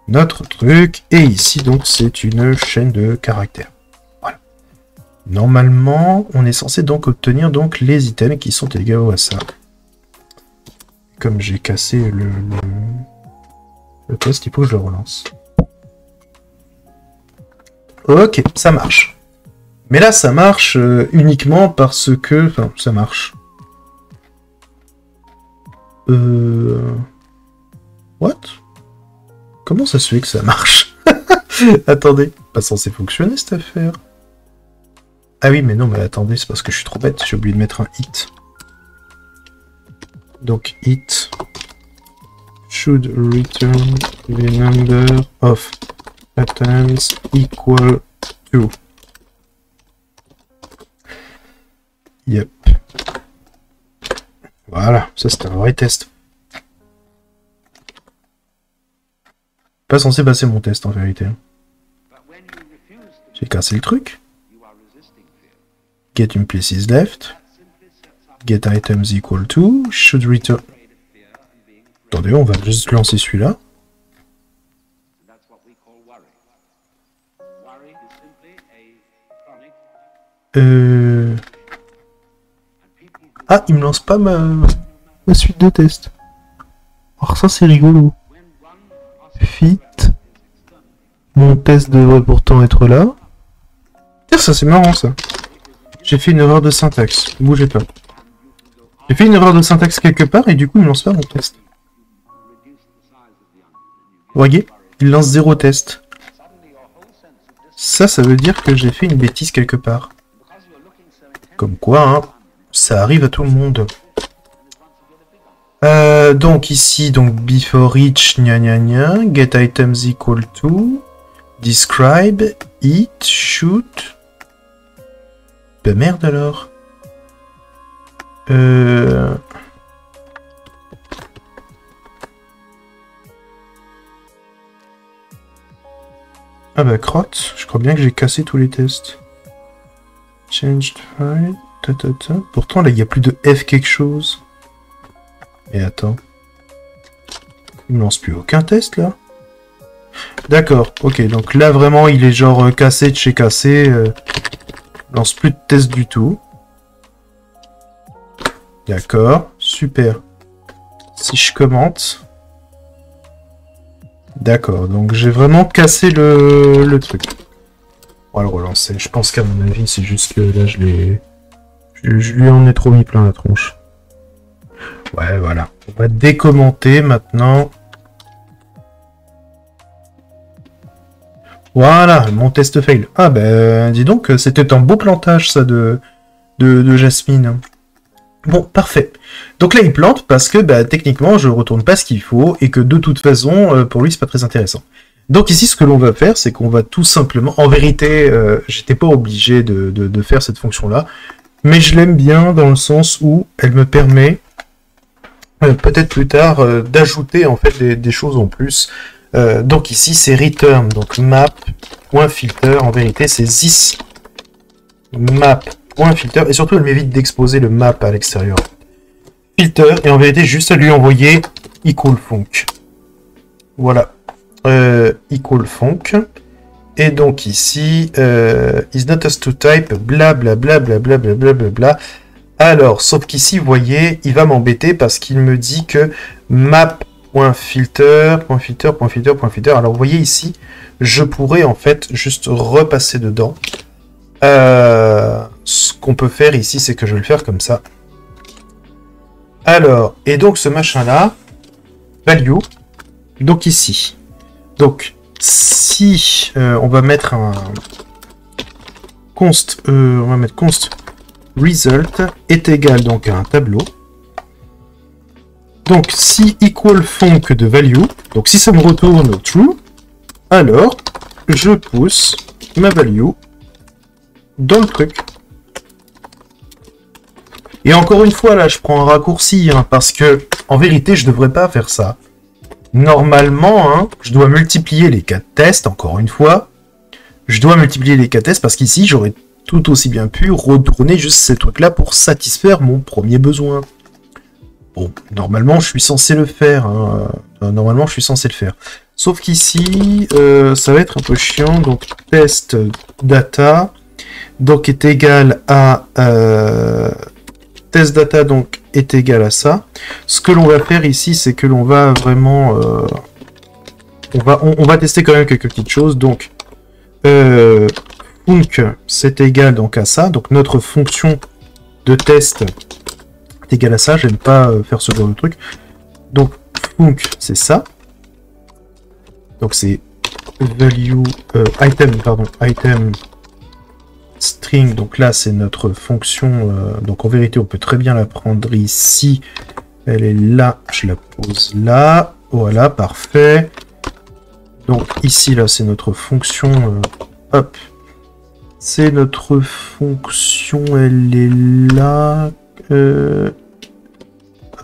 notre truc, et ici donc c'est une chaîne de caractères. Voilà. Normalement, on est censé donc obtenir donc les items qui sont égaux à ça. Comme j'ai cassé le test, il faut que je le relance. Ok, ça marche. Mais là, ça marche uniquement parce que... enfin, ça marche. What? Comment ça se fait que ça marche? Attendez, pas censé fonctionner cette affaire. Ah oui, mais non, mais attendez, c'est parce que je suis trop bête, j'ai oublié de mettre un hit. Donc, hit should return the number of items equal to. Yep. Voilà, ça c'est un vrai test. Pas censé passer mon test en vérité. J'ai cassé le truc. Get num places left. Get items equal to. Should return. Attendez, on va juste lancer celui-là. Ah, il me lance pas ma suite de tests. Alors ça c'est rigolo. fit. Mon test devrait pourtant être là. Tiens, ça c'est marrant ça. J'ai fait une erreur de syntaxe. Bougez pas. J'ai fait une erreur de syntaxe quelque part et du coup il me lance pas mon test. Vous voyez, il lance 0 test. Ça veut dire que j'ai fait une bêtise quelque part. Comme quoi, hein, ça arrive à tout le monde. Donc ici, donc before each, gna gna gna, get items equal to, describe, eat, shoot. Ben merde alors. Ah bah crotte, je crois bien que j'ai cassé tous les tests. Changed file, ta. Pourtant là il y a plus de F quelque chose. Et attends. Il me lance plus aucun test là. D'accord, ok, donc là vraiment il est genre cassé de chez cassé. Lance plus de test du tout. D'accord, super. Si je commente. D'accord, donc j'ai vraiment cassé le truc. On va le relancer. Je pense qu'à mon avis, c'est juste que là, je lui en ai trop mis plein la tronche. Ouais, voilà. On va décommenter maintenant. Voilà, mon test fail. Ah ben, dis donc, c'était un beau plantage, ça, de Jasmine. Bon, parfait. Donc là, il plante parce que, bah, techniquement, je retourne pas ce qu'il faut et que de toute façon, pour lui, c'est pas très intéressant. Donc ici, ce que l'on va faire, c'est qu'on va tout simplement... En vérité, j'étais pas obligé de faire cette fonction-là, mais je l'aime bien dans le sens où elle me permet, peut-être plus tard, d'ajouter en fait des choses en plus. Donc ici, c'est return, donc map.filter. En vérité, c'est this map.filter, et surtout, elle m'évite d'exposer le map à l'extérieur. Filter, et en vérité, juste à lui envoyer equal func. Voilà. Equal func. Et donc ici, is not as to type, blablabla, blablabla, blablabla. Alors, sauf qu'ici, vous voyez, il va m'embêter parce qu'il me dit que map.filter. Alors, vous voyez ici, je pourrais en fait juste repasser dedans. Ce qu'on peut faire ici, c'est que je vais le faire comme ça. Alors, et donc ce machin-là, value, donc ici. Donc, si on va mettre un const, result est égal donc à un tableau. Donc, si equal func de value, donc si ça me retourne true, alors je pousse ma value dans le truc. Et encore une fois, là, je prends un raccourci, hein, parce que, en vérité, je devrais pas faire ça. Normalement, hein, je dois multiplier les 4 tests, encore une fois. Je dois multiplier les 4 tests, parce qu'ici, j'aurais tout aussi bien pu retourner juste ces trucs-là pour satisfaire mon premier besoin. Bon, normalement, je suis censé le faire. Hein. Normalement, je suis censé le faire. Sauf qu'ici, ça va être un peu chiant. Donc, test data, donc, est égal à... test data donc est égal à ça. Ce que l'on va faire ici, c'est que l'on va vraiment... on va tester quand même quelques petites choses. Donc, func, c'est égal donc à ça. Donc, notre fonction de test est égale à ça. J'aime pas faire ce genre de truc. Donc, func, c'est ça. Donc, c'est value... item string, donc là c'est notre fonction, donc en vérité on peut très bien la prendre ici, elle est là, je la pose là, voilà, parfait. Donc ici là c'est notre fonction, hop, c'est notre fonction, elle est là,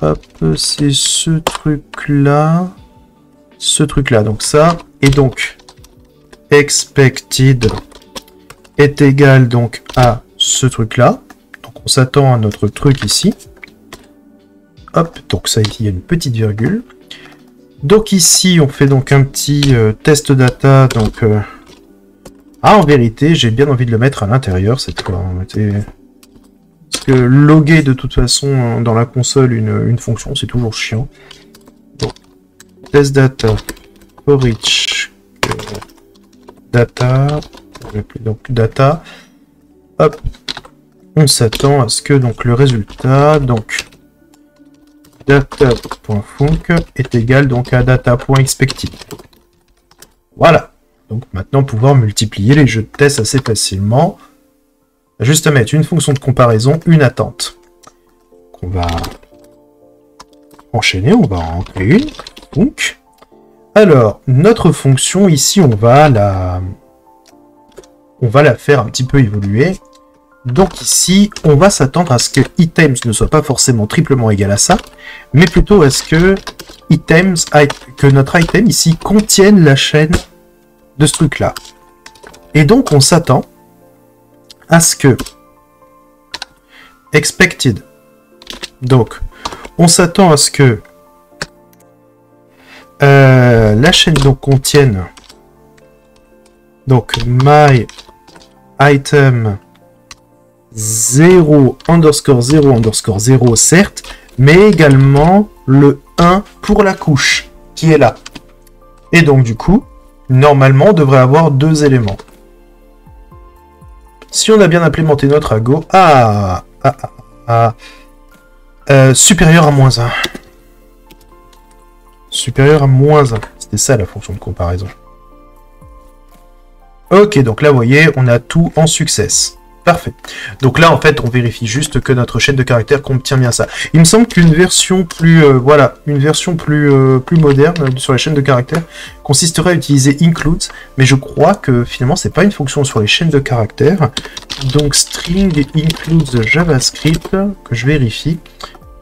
hop, c'est ce truc là, donc ça, et donc expected est égal donc à ce truc là. Donc on s'attend à notre truc ici. Hop, donc ça ici il y a une petite virgule. Donc ici on fait donc un petit test data. Donc en vérité j'ai bien envie de le mettre à l'intérieur cette fois. Parce que loguer de toute façon dans la console une fonction c'est toujours chiant. Donc test data for each data, donc data, hop, on s'attend à ce que donc le résultat, donc data.func est égal donc à data.expected. Voilà. Donc maintenant pouvoir multiplier les jeux de tests assez facilement. Juste à mettre une fonction de comparaison, une attente. On va enchaîner, on va en créer une. Donc, alors, notre fonction ici, on va la faire un petit peu évoluer. Donc ici, on va s'attendre à ce que items ne soit pas forcément triplement égal à ça, mais plutôt à ce que que notre item ici contienne la chaîne de ce truc-là. Et donc, on s'attend à ce que expected. Donc, on s'attend à ce que la chaîne donc contienne donc my item 0 underscore 0 underscore 0 certes, mais également le 1 pour la couche qui est là. Et donc du coup, normalement on devrait avoir deux éléments. Si on a bien implémenté notre ago, supérieur à moins 1. Supérieur à moins 1. C'était ça la fonction de comparaison. Ok, donc là, vous voyez, on a tout en success. Parfait. Donc là, en fait, on vérifie juste que notre chaîne de caractères contient bien ça. Il me semble qu'une version plus, plus moderne sur les chaînes de caractères consisterait à utiliser includes, mais je crois que finalement, c'est pas une fonction sur les chaînes de caractères. Donc string includes JavaScript que je vérifie.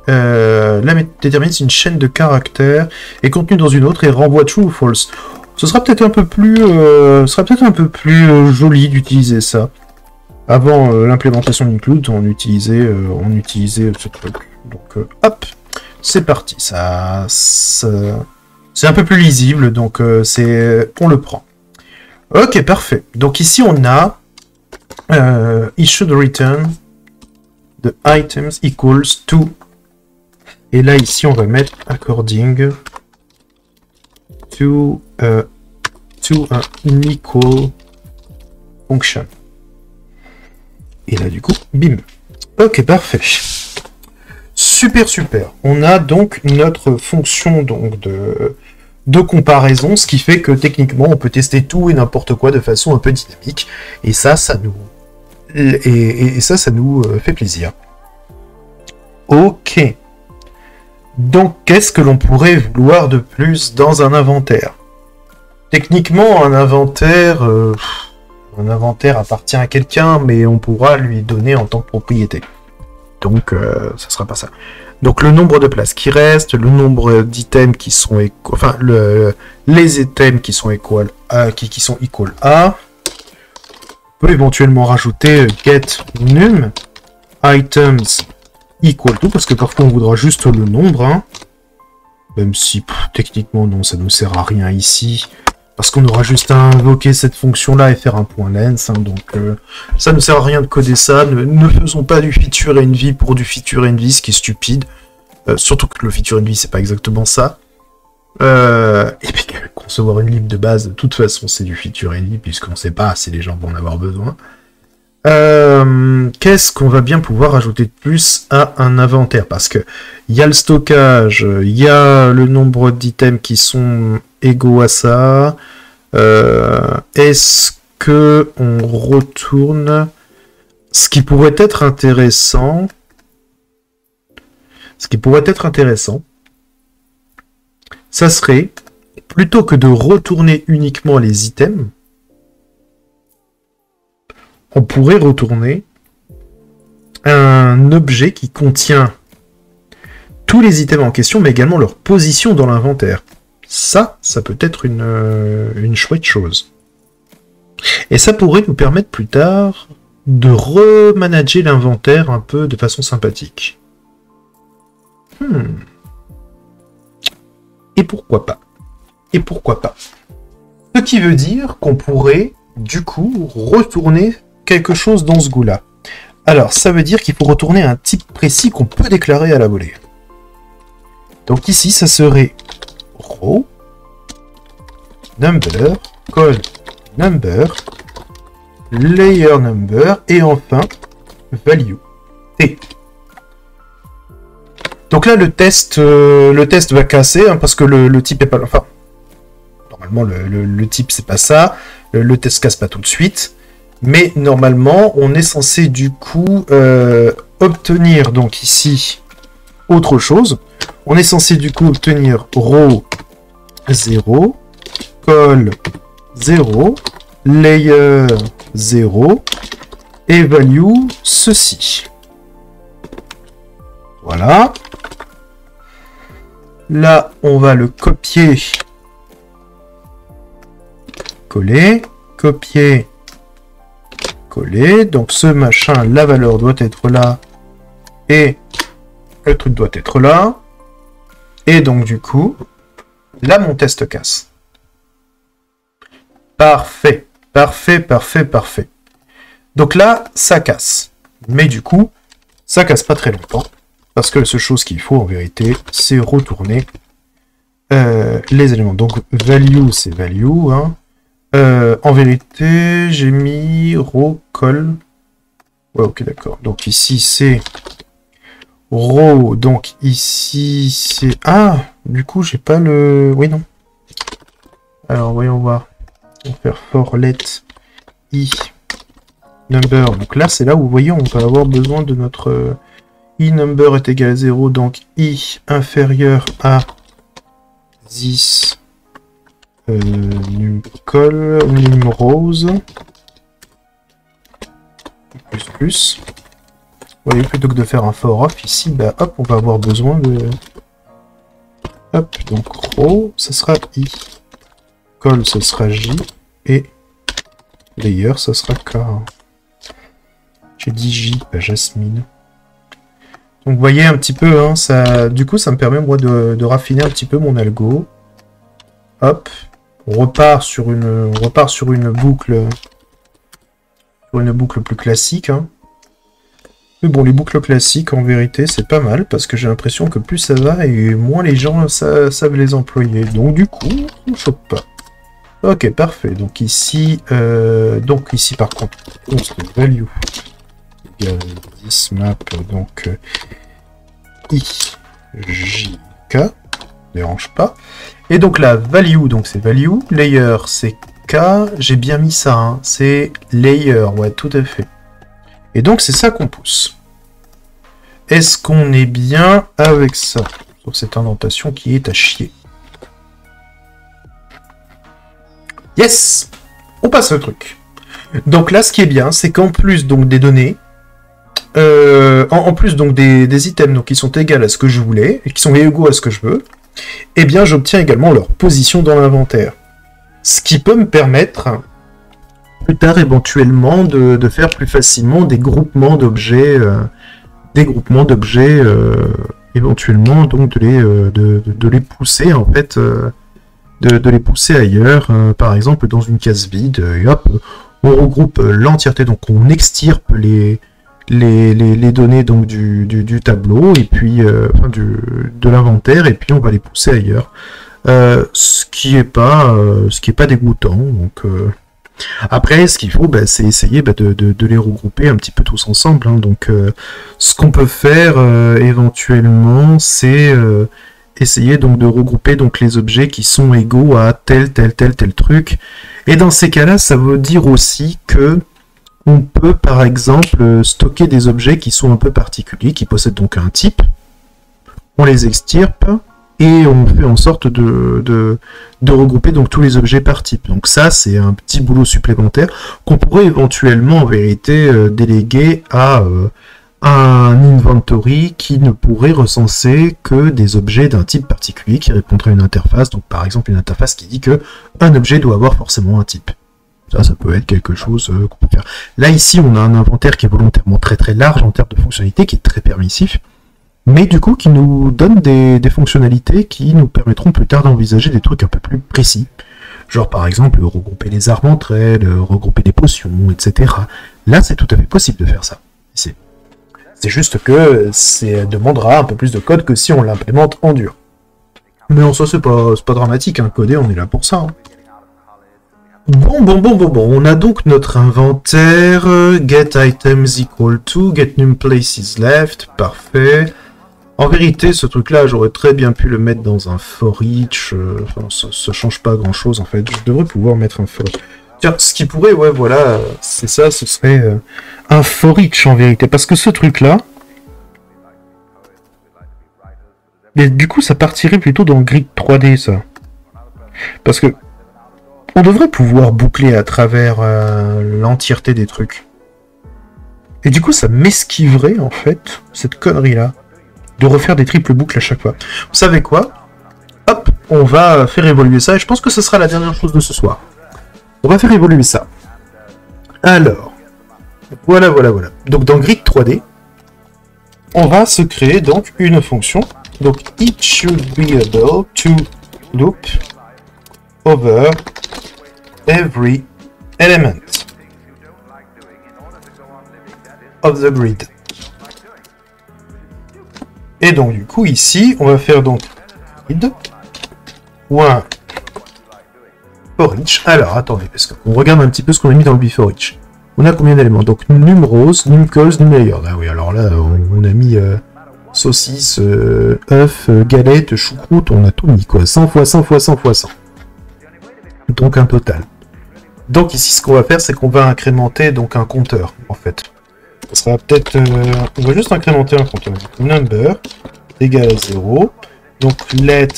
Là, détermine si une chaîne de caractères est contenue dans une autre et renvoie true ou false. Ce sera peut-être un peu plus, joli d'utiliser ça. Avant l'implémentation d'Include, on utilisait ce truc. Donc, hop, c'est parti. C'est un peu plus lisible, donc on le prend. Ok, parfait. Donc ici, on a it should return the items equals to. Et là, ici, on va mettre according to an equal function. Et là, du coup, bim. Ok, parfait. Super, super. On a donc notre fonction donc de comparaison, ce qui fait que techniquement, on peut tester tout et n'importe quoi de façon un peu dynamique. Et ça, ça nous fait plaisir. Ok. Donc, qu'est-ce que l'on pourrait vouloir de plus dans un inventaire? Techniquement, un inventaire appartient à quelqu'un, mais on pourra lui donner en tant que propriété. Donc, ça sera pas ça. Donc, le nombre de places qui restent, le nombre d'items qui sont les items qui sont equal à, qui sont equal à. On peut éventuellement rajouter get num items equal to, parce que parfois on voudra juste le nombre, hein. Même si techniquement non, ça ne nous sert à rien ici, parce qu'on aura juste à invoquer cette fonction là et faire un point length, hein, donc ça ne sert à rien de coder ça. Ne faisons pas du feature envy pour du feature envy, ce qui est stupide, surtout que le feature envy c'est pas exactement ça. Et puis concevoir une lib de base, de toute façon c'est du feature envy, puisqu'on sait pas si les gens vont en avoir besoin. Qu'est-ce qu'on va bien pouvoir ajouter de plus à un inventaire? Parce que il y a le stockage, il y a le nombre d'items qui sont égaux à ça. Est-ce que on retourne? Ce qui pourrait être intéressant, ça serait, plutôt que de retourner uniquement les items, on pourrait retourner un objet qui contient tous les items en question, mais également leur position dans l'inventaire. Ça peut être une chouette chose. Et ça pourrait nous permettre plus tard de remanager l'inventaire un peu de façon sympathique. Et pourquoi pas? Ce qui veut dire qu'on pourrait, du coup, retourner quelque chose dans ce goût-là. Alors, ça veut dire qu'il faut retourner un type précis qu'on peut déclarer à la volée. Donc ici, ça serait row number, call number, layer number, et enfin, value t. Donc là, le test va casser, hein, parce que le type est pas... Enfin, normalement, le type, c'est pas ça. Le test casse pas tout de suite. Mais normalement, on est censé, du coup, obtenir, donc ici, autre chose. On est censé, du coup, obtenir row 0, call 0, layer 0, et value ceci. Voilà. Là, on va le copier. Coller. Copier. Coller. Donc ce machin, la valeur doit être là. Et le truc doit être là. Et donc du coup, là mon test casse. Parfait. Parfait, parfait, parfait. Donc là, ça casse. Mais du coup, ça casse pas très longtemps. Parce que la seule chose qu'il faut en vérité, c'est retourner les éléments. Donc value, c'est value. Hein. En vérité, j'ai mis row call. Ouais, ok, d'accord. Donc ici, c'est row. Donc ici, c'est... Ah, du coup, j'ai pas le... Oui, non. Alors, voyons voir. On va faire for let i number. Donc là, c'est là où, vous voyez, on va avoir besoin de notre... i number est égal à 0, donc i inférieur à 10 call num rows plus. Vous voyez, plutôt que de faire un for off ici, bah hop, on va avoir besoin de... Hop, donc row, ça sera i. Call, ce sera j. Et layer, ça sera k. J'ai dit j, pas Jasmine. Donc vous voyez un petit peu, hein, ça, du coup ça me permet moi de raffiner un petit peu mon algo. Hop, on repart sur une boucle plus classique. Hein. Mais bon, les boucles classiques en vérité c'est pas mal parce que j'ai l'impression que plus ça va et moins les gens savent les employer. Donc du coup, on ne choque pas. Ok, parfait. Donc ici par contre, on se value égale 10 map, donc i j k, dérange pas. Et donc la value, donc c'est value, layer c'est k, j'ai bien mis ça, hein, c'est layer, ouais, tout à fait. Et donc c'est ça qu'on pousse. Est-ce qu'on est bien avec ça? Sur cette indentation qui est à chier. Yes! On passe au truc. Donc là, ce qui est bien, c'est qu'en plus donc des données, en plus donc des items donc, qui sont égales à ce que je voulais, et qui sont égaux à ce que je veux, eh bien j'obtiens également leur position dans l'inventaire. Ce qui peut me permettre, plus tard éventuellement, de faire plus facilement des groupements d'objets, éventuellement donc de les pousser en fait, de les pousser ailleurs, par exemple dans une case vide, et hop, on regroupe l'entièreté, donc on extirpe les données donc du tableau et puis de l'inventaire, et puis on va les pousser ailleurs, ce qui est pas dégoûtant. Donc après ce qu'il faut, bah, c'est essayer de les regrouper un petit peu tous ensemble, hein. Donc ce qu'on peut faire éventuellement, c'est essayer donc de regrouper donc les objets qui sont égaux à tel truc, et dans ces cas-là ça veut dire aussi que on peut par exemple stocker des objets qui sont un peu particuliers, qui possèdent donc un type, on les extirpe et on fait en sorte de regrouper donc tous les objets par type. Donc ça c'est un petit boulot supplémentaire qu'on pourrait éventuellement en vérité déléguer à un inventory qui ne pourrait recenser que des objets d'un type particulier qui répondrait à une interface. Donc par exemple une interface qui dit que un objet doit avoir forcément un type. Ça peut être quelque chose qu'on peut faire. Là, ici, on a un inventaire qui est volontairement très très large en termes de fonctionnalités, qui est très permissif, mais du coup, qui nous donne des fonctionnalités qui nous permettront plus tard d'envisager des trucs un peu plus précis. Genre, par exemple, regrouper les armes entre elles, regrouper des potions, etc. Là, c'est tout à fait possible de faire ça. C'est juste que ça demandera un peu plus de code que si on l'implémente en dur. Mais en soi, c'est pas dramatique, hein. Coder, on est là pour ça. Hein. Bon. On a donc notre inventaire. Get items equal to, get num places left. Parfait. En vérité, ce truc-là, j'aurais très bien pu le mettre dans un for each. Enfin, ça change pas grand-chose, en fait. Je devrais pouvoir mettre un for each. Tiens, ce qui pourrait, ouais, voilà, c'est ça, ce serait un for each, en vérité. Parce que ce truc-là... Mais du coup, ça partirait plutôt dans le grid 3D, ça. Parce que... On devrait pouvoir boucler à travers l'entièreté des trucs. Et du coup, ça m'esquiverait, en fait, cette connerie-là. De refaire des triples boucles à chaque fois. Vous savez quoi? Hop, on va faire évoluer ça, et je pense que ce sera la dernière chose de ce soir. On va faire évoluer ça. Alors, voilà. Donc, dans Grid 3D, on va se créer donc une fonction. Donc, it should be able to loop over every element of the grid. Et donc du coup ici on va faire donc grid point for each. Alors attendez, parce qu'on regarde un petit peu ce qu'on a mis dans le before each. On a combien d'éléments? Donc num rows, num columns, num layers. Ah oui, alors là on a mis saucisse, œuf, galette, choucroute, on a tout mis quoi. 100 fois 100 fois 100 fois 100. Donc un total. Donc ici ce qu'on va faire c'est qu'on va incrémenter donc un compteur en fait. Ça sera peut-être... on va juste incrémenter un compteur. Number égale à 0. Donc let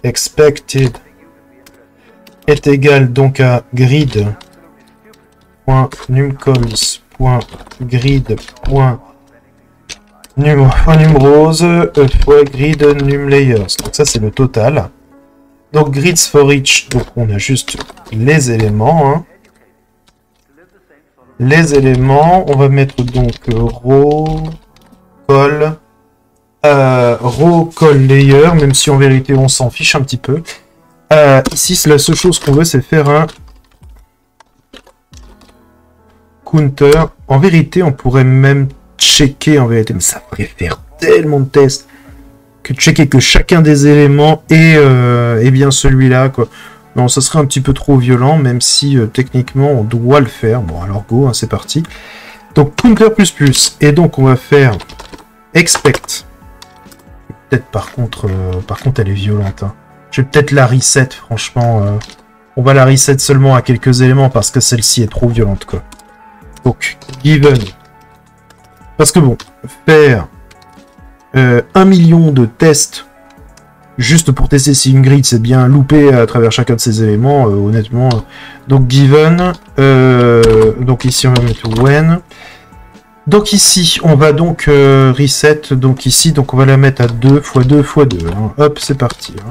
expected est égal donc à grid.numCols.grid.numRows fois grid numLayers. Donc ça c'est le total. Donc grids for each, donc on a juste les éléments. Hein. Les éléments, on va mettre donc row, col, layer, même si en vérité on s'en fiche un petit peu. Ici, la seule chose qu'on veut, c'est faire un counter. En vérité, on pourrait même checker en vérité, mais ça ferait faire tellement de tests que checker que chacun des éléments est bien celui-là, quoi. Non, ça serait un petit peu trop violent, même si techniquement on doit le faire. Bon, alors go, hein, c'est parti. Donc counter ++, et donc on va faire expect. Peut-être par contre elle est violente. Hein. Je vais peut-être la reset, franchement. On va la reset seulement à quelques éléments parce que celle-ci est trop violente, quoi. Donc given. Parce que bon, faire 1 million de tests juste pour tester si une grid c'est bien loupé à travers chacun de ces éléments, honnêtement. Donc given, donc ici on va mettre when. Donc ici on va donc reset, donc ici donc on va la mettre à 2 x 2 x 2. Hein. Hop, c'est parti. Hein.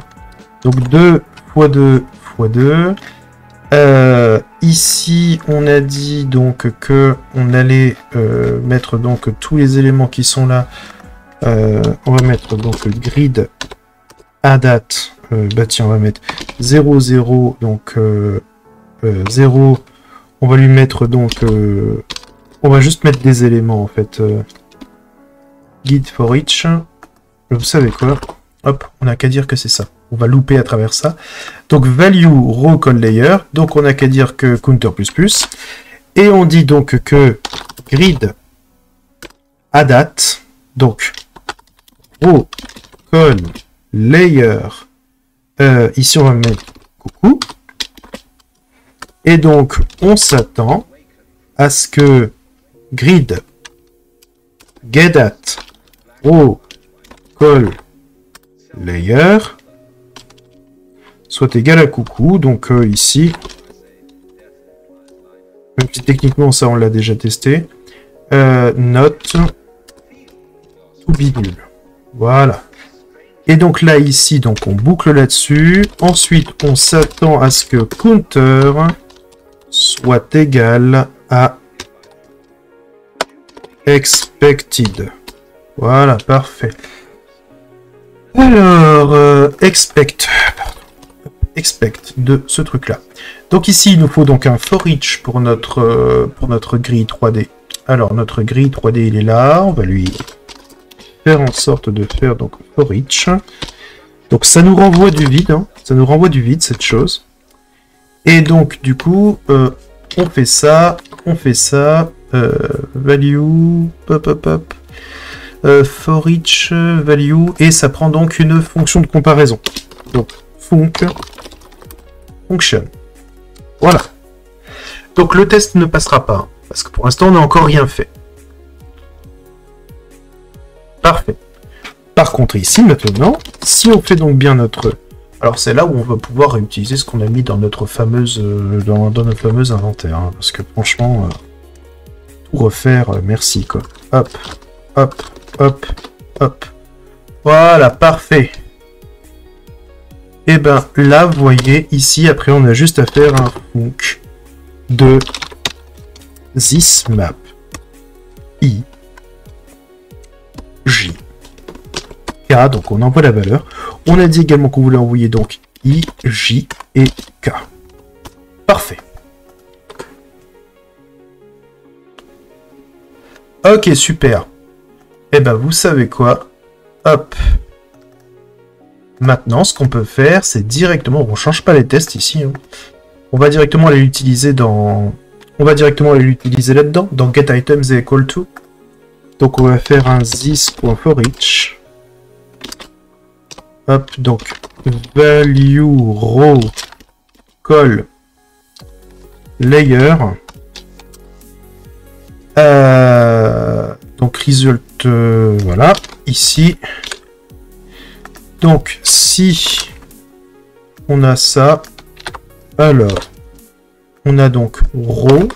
Donc 2 x 2 x 2. Ici on a dit donc que on allait mettre donc tous les éléments qui sont là. On va mettre donc grid à date, bah tiens, on va mettre 0, 0, donc 0, on va lui mettre donc, on va juste mettre des éléments en fait, guide for each, vous savez quoi, hop, on n'a qu'à dire que c'est ça, on va louper à travers ça, donc value row col layer, donc on n'a qu'à dire que counter ++, et on dit donc que grid à date, donc row col layer, ici on va mettre coucou, et donc on s'attend à ce que grid getDat row col layer soit égal à coucou, donc ici, même si techniquement ça on l'a déjà testé, not to bidule, voilà. Et donc là, ici, donc on boucle là-dessus. Ensuite, on s'attend à ce que counter soit égal à expected. Voilà, parfait. Alors, expect de ce truc-là. Donc ici, il nous faut donc un for each pour notre grille 3D. Alors, notre grille 3D, il est là. On va lui faire en sorte de faire donc for each. Donc ça nous renvoie du vide, hein. Ça nous renvoie du vide cette chose. Et donc, du coup, on fait ça, value, hop, hop, hop, for each value, et ça prend donc une fonction de comparaison. Donc, function. Voilà. Donc, le test ne passera pas, parce que pour l'instant, on n'a encore rien fait. Parfait. Par contre, ici, maintenant, si on fait donc bien notre... Alors, c'est là où on va pouvoir réutiliser ce qu'on a mis dans notre fameuse, dans notre fameuse inventaire. Hein, parce que franchement, tout refaire, merci, quoi. Hop, hop, hop, hop. Voilà, parfait. Et ben là, vous voyez, ici, après, on a juste à faire un func de this map i j. Donc on envoie la valeur. On a dit également qu'on voulait envoyer donc I, J et K. Parfait. Ok, super. Et ben vous savez quoi? Hop. Maintenant, ce qu'on peut faire, c'est directement... On change pas les tests ici. Hein. On va directement aller l'utiliser dans... On va directement aller l'utiliser là-dedans, dans getItems et equal to. Donc on va faire un this.forEach. Hop, donc value row call layer. Donc result, voilà, ici. Donc si on a ça, alors on a donc row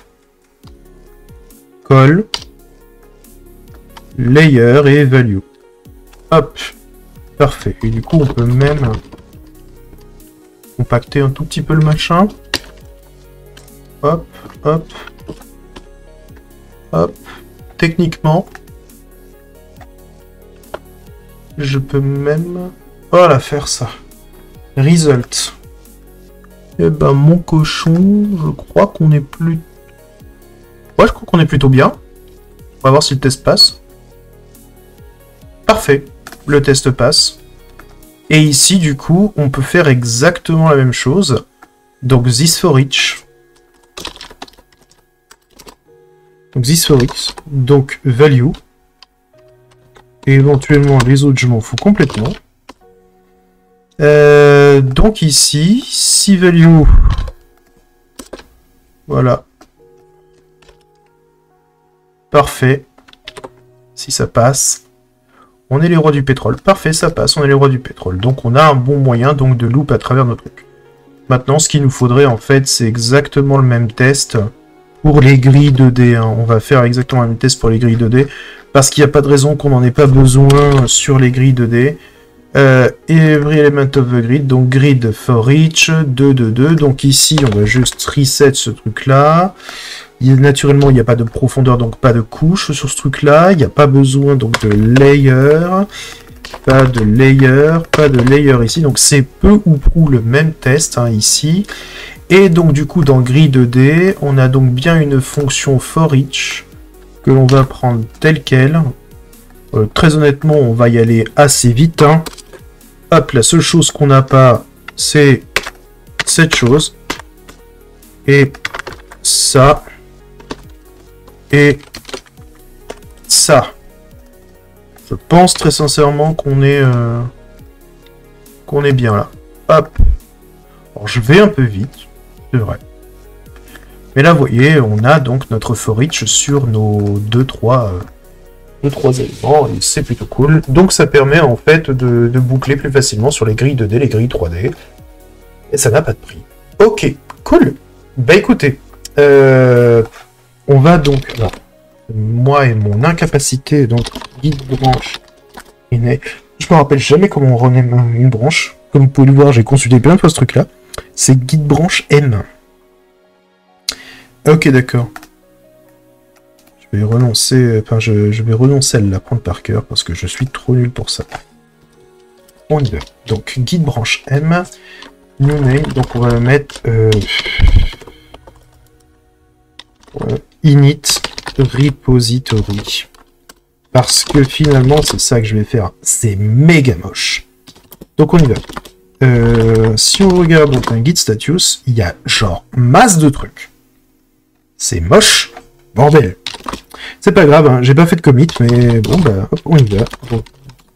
call layer et value. Hop. Parfait. Et du coup, on peut même compacter un tout petit peu le machin. Hop, hop, hop. Techniquement, je peux même... Voilà, faire ça. Result. Eh ben, mon cochon, je crois qu'on est plus... Ouais, je crois qu'on est plutôt bien. On va voir si le test passe. Parfait. Le test passe. Et ici, du coup, on peut faire exactement la même chose. Donc, this for each. Donc, this for each. Donc, value. Et éventuellement, les autres, je m'en fous complètement. Donc, ici, si value... Voilà. Parfait. Si ça passe... On est les rois du pétrole. Parfait, ça passe, on est les rois du pétrole. Donc on a un bon moyen donc de loop à travers nos trucs. Maintenant, ce qu'il nous faudrait en fait, c'est exactement le même test pour les grilles 2D. Hein. On va faire exactement le même test pour les grilles 2D parce qu'il n'y a pas de raison qu'on n'en ait pas besoin sur les grilles 2D. Every element of the grid, donc grid for each, 2, 2, 2. Donc ici, on va juste reset ce truc-là. Naturellement, il n'y a pas de profondeur, donc pas de couche sur ce truc-là. Il n'y a pas besoin donc de layer. Pas de layer ici. Donc c'est peu ou prou le même test hein, ici. Et donc du coup, dans grid 2D, on a donc bien une fonction for each que l'on va prendre telle qu'elle. Très honnêtement, on va y aller assez vite. Hein. Hop, la seule chose qu'on n'a pas, c'est cette chose. Et ça. Et ça. Je pense très sincèrement qu'on est bien là. Hop. Alors je vais un peu vite, c'est vrai. Mais là, vous voyez, on a donc notre for each sur nos 2-3 éléments, et c'est plutôt cool. Donc ça permet en fait de boucler plus facilement sur les grilles 2D, les grilles 3D. Et ça n'a pas de prix. Ok, cool. Bah écoutez, on va donc... Alors, moi et mon incapacité, donc guide branche est né. Je me rappelle jamais comment on renaît une branche. Comme vous pouvez le voir, j'ai consulté plein de fois ce truc-là. C'est guide branche M. Ok, d'accord. Je vais renoncer, enfin je vais renoncer à l'apprendre par cœur parce que je suis trop nul pour ça. On y va. Donc guide branche M. New name, donc on va mettre init repository. Parce que finalement, c'est ça que je vais faire. C'est méga moche. Donc on y va. si on regarde donc un guide status, il y a genre masse de trucs. C'est moche, bordel. C'est pas grave, hein, j'ai pas fait de commit, mais bon, bah, hop, on y va. Donc,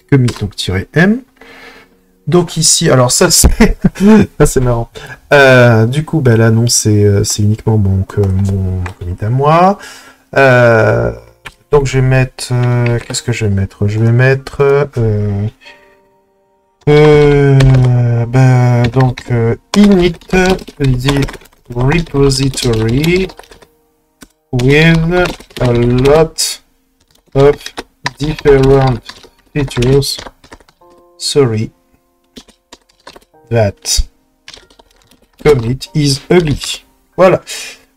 commit, donc, -m. Donc ici, alors ça, c'est ça, c'est marrant. Du coup, bah, là, non, c'est uniquement donc, mon commit à moi. Donc, je vais mettre... qu'est-ce que je vais mettre? Je vais mettre... donc, init the repository with a lot of different features. Sorry that commit is ugly. Voilà.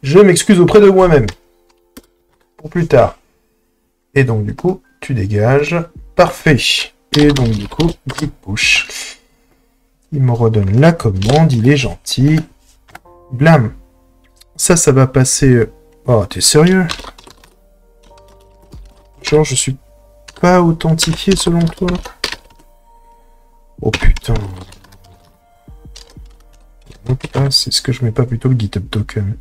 Je m'excuse auprès de moi-même. Pour plus tard. Et donc, du coup, tu dégages. Parfait. Et donc, du coup, git push. Il me redonne la commande. Il est gentil. Blam. Ça va passer... Oh, t'es sérieux? Genre, je suis pas authentifié selon toi? Oh putain. Ah, c'est ce que je mets pas plutôt le GitHub token.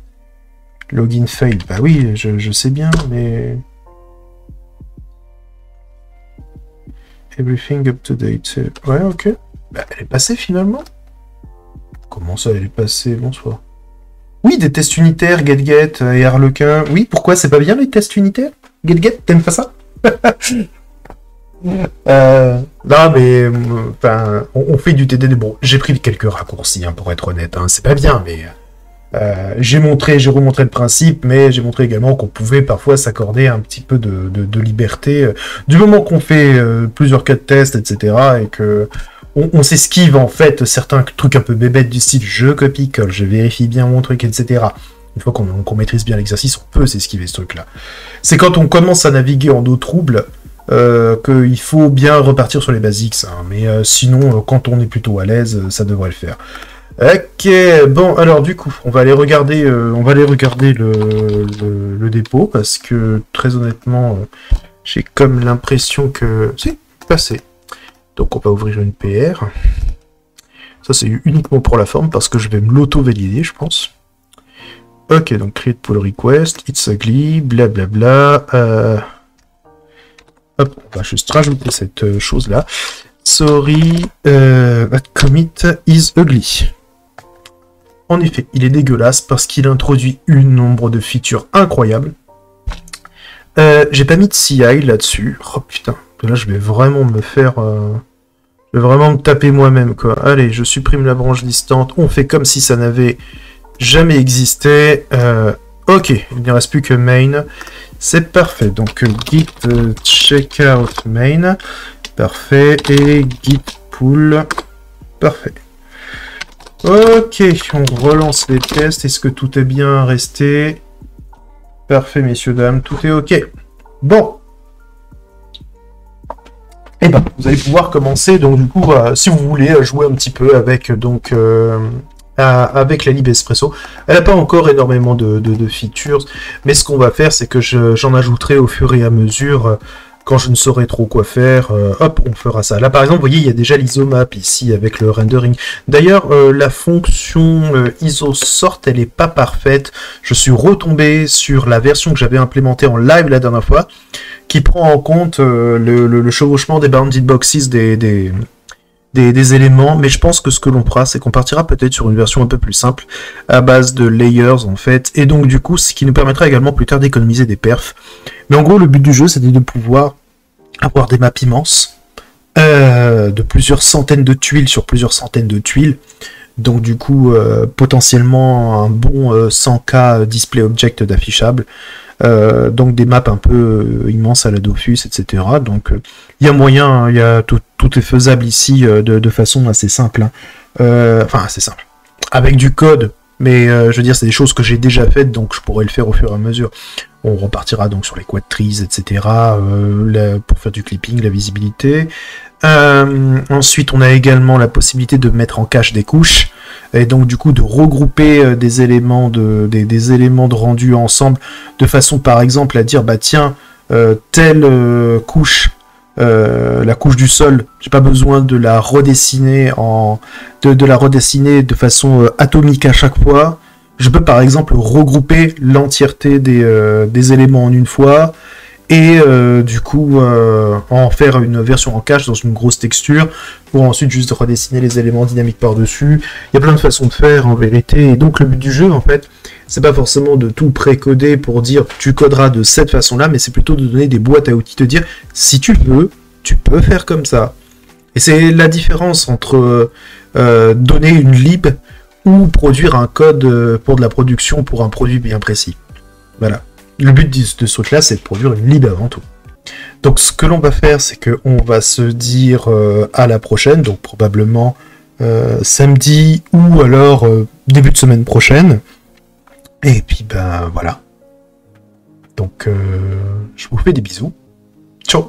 Login fail. Bah oui, je sais bien, mais... Everything up to date. Ouais, ok. Bah, elle est passée finalement? Comment ça, elle est passée? Bonsoir. Oui, des tests unitaires, GetGet et Harlequin. Oui, pourquoi c'est pas bien les tests unitaires? GetGet, t'aimes pas ça? Non, mais enfin, on fait du TDD. Bon, j'ai pris quelques raccourcis, hein, pour être honnête. Hein, c'est pas bien, mais j'ai remontré le principe, mais j'ai montré également qu'on pouvait parfois s'accorder un petit peu de liberté du moment qu'on fait plusieurs cas de test, etc. et que on s'esquive en fait certains trucs un peu bébêtes du style je copie-colle, je vérifie bien mon truc, etc. Une fois qu'on maîtrise bien l'exercice, on peut s'esquiver ce truc-là. C'est quand on commence à naviguer en eau trouble qu'il faut bien repartir sur les basics. Hein. Mais sinon, quand on est plutôt à l'aise, ça devrait le faire. Ok, bon, alors du coup, on va aller regarder, le dépôt, parce que, très honnêtement, j'ai comme l'impression que... C'est passé. Donc on va ouvrir une PR. Ça, c'est uniquement pour la forme, parce que je vais me l'auto-valider, je pense. Ok, donc create pull request, it's ugly, blablabla. Hop, on va juste rajouter cette chose-là. Sorry, commit is ugly. En effet, il est dégueulasse parce qu'il introduit un nombre de features incroyables. J'ai pas mis de CI là-dessus. Oh putain, là je vais vraiment me faire... je vais vraiment me taper moi-même, quoi. Allez, je supprime la branche distante. On fait comme si ça n'avait jamais existé. Ok, il ne reste plus que main. C'est parfait. Donc git checkout main. Parfait. Et git pull. Parfait. Ok, on relance les tests. Est-ce que tout est bien resté? Parfait, messieurs, dames. Tout est ok. Bon. Et ben, vous allez pouvoir commencer. Donc, du coup, si vous voulez jouer un petit peu avec, donc, avec la Lib Espresso. Elle n'a pas encore énormément de features. Mais ce qu'on va faire, c'est que j'en ajouterai au fur et à mesure. Quand je ne saurais trop quoi faire, hop, on fera ça. Là, par exemple, vous voyez, il y a déjà l'isomap ici avec le rendering. D'ailleurs, la fonction isosort, elle n'est pas parfaite. Je suis retombé sur la version que j'avais implémentée en live la dernière fois, qui prend en compte le chevauchement des bounded boxes des éléments. Mais je pense que ce que l'on fera, c'est qu'on partira peut-être sur une version un peu plus simple, à base de layers, en fait. Et donc, du coup, ce qui nous permettra également plus tard d'économiser des perfs. Mais en gros, le but du jeu, c'était de pouvoir avoir des maps immenses, de plusieurs centaines de tuiles sur plusieurs centaines de tuiles. Donc du coup, potentiellement un bon 100K display object d'affichable. Donc des maps un peu immenses à la Dofus, etc. Donc il y a moyen, tout est faisable ici de façon assez simple. Enfin, assez simple. Avec du code. Mais je veux dire, c'est des choses que j'ai déjà faites, donc je pourrais le faire au fur et à mesure. On repartira donc sur les quad trees, etc. Pour faire du clipping, la visibilité. Ensuite, on a également la possibilité de mettre en cache des couches. Et donc du coup de regrouper des éléments de rendu ensemble, de façon par exemple à dire, bah tiens, telle couche la couche du sol, j'ai pas besoin de la redessiner de la redessiner de façon atomique à chaque fois. Je peux par exemple regrouper l'entièreté des éléments en une fois et du coup en faire une version en cache dans une grosse texture pour ensuite juste redessiner les éléments dynamiques par-dessus. Il y a plein de façons de faire en vérité, et donc le but du jeu en fait, c'est pas forcément de tout précoder pour dire tu coderas de cette façon-là, mais c'est plutôt de donner des boîtes à outils, te dire si tu veux, tu peux faire comme ça. Et c'est la différence entre donner une lib ou produire un code pour de la production pour un produit bien précis. Voilà. Le but de ce truc-là, c'est de produire une lib avant tout. Donc ce que l'on va faire, c'est qu'on va se dire à la prochaine, donc probablement samedi ou alors début de semaine prochaine. Et puis ben voilà. Donc je vous fais des bisous. Ciao.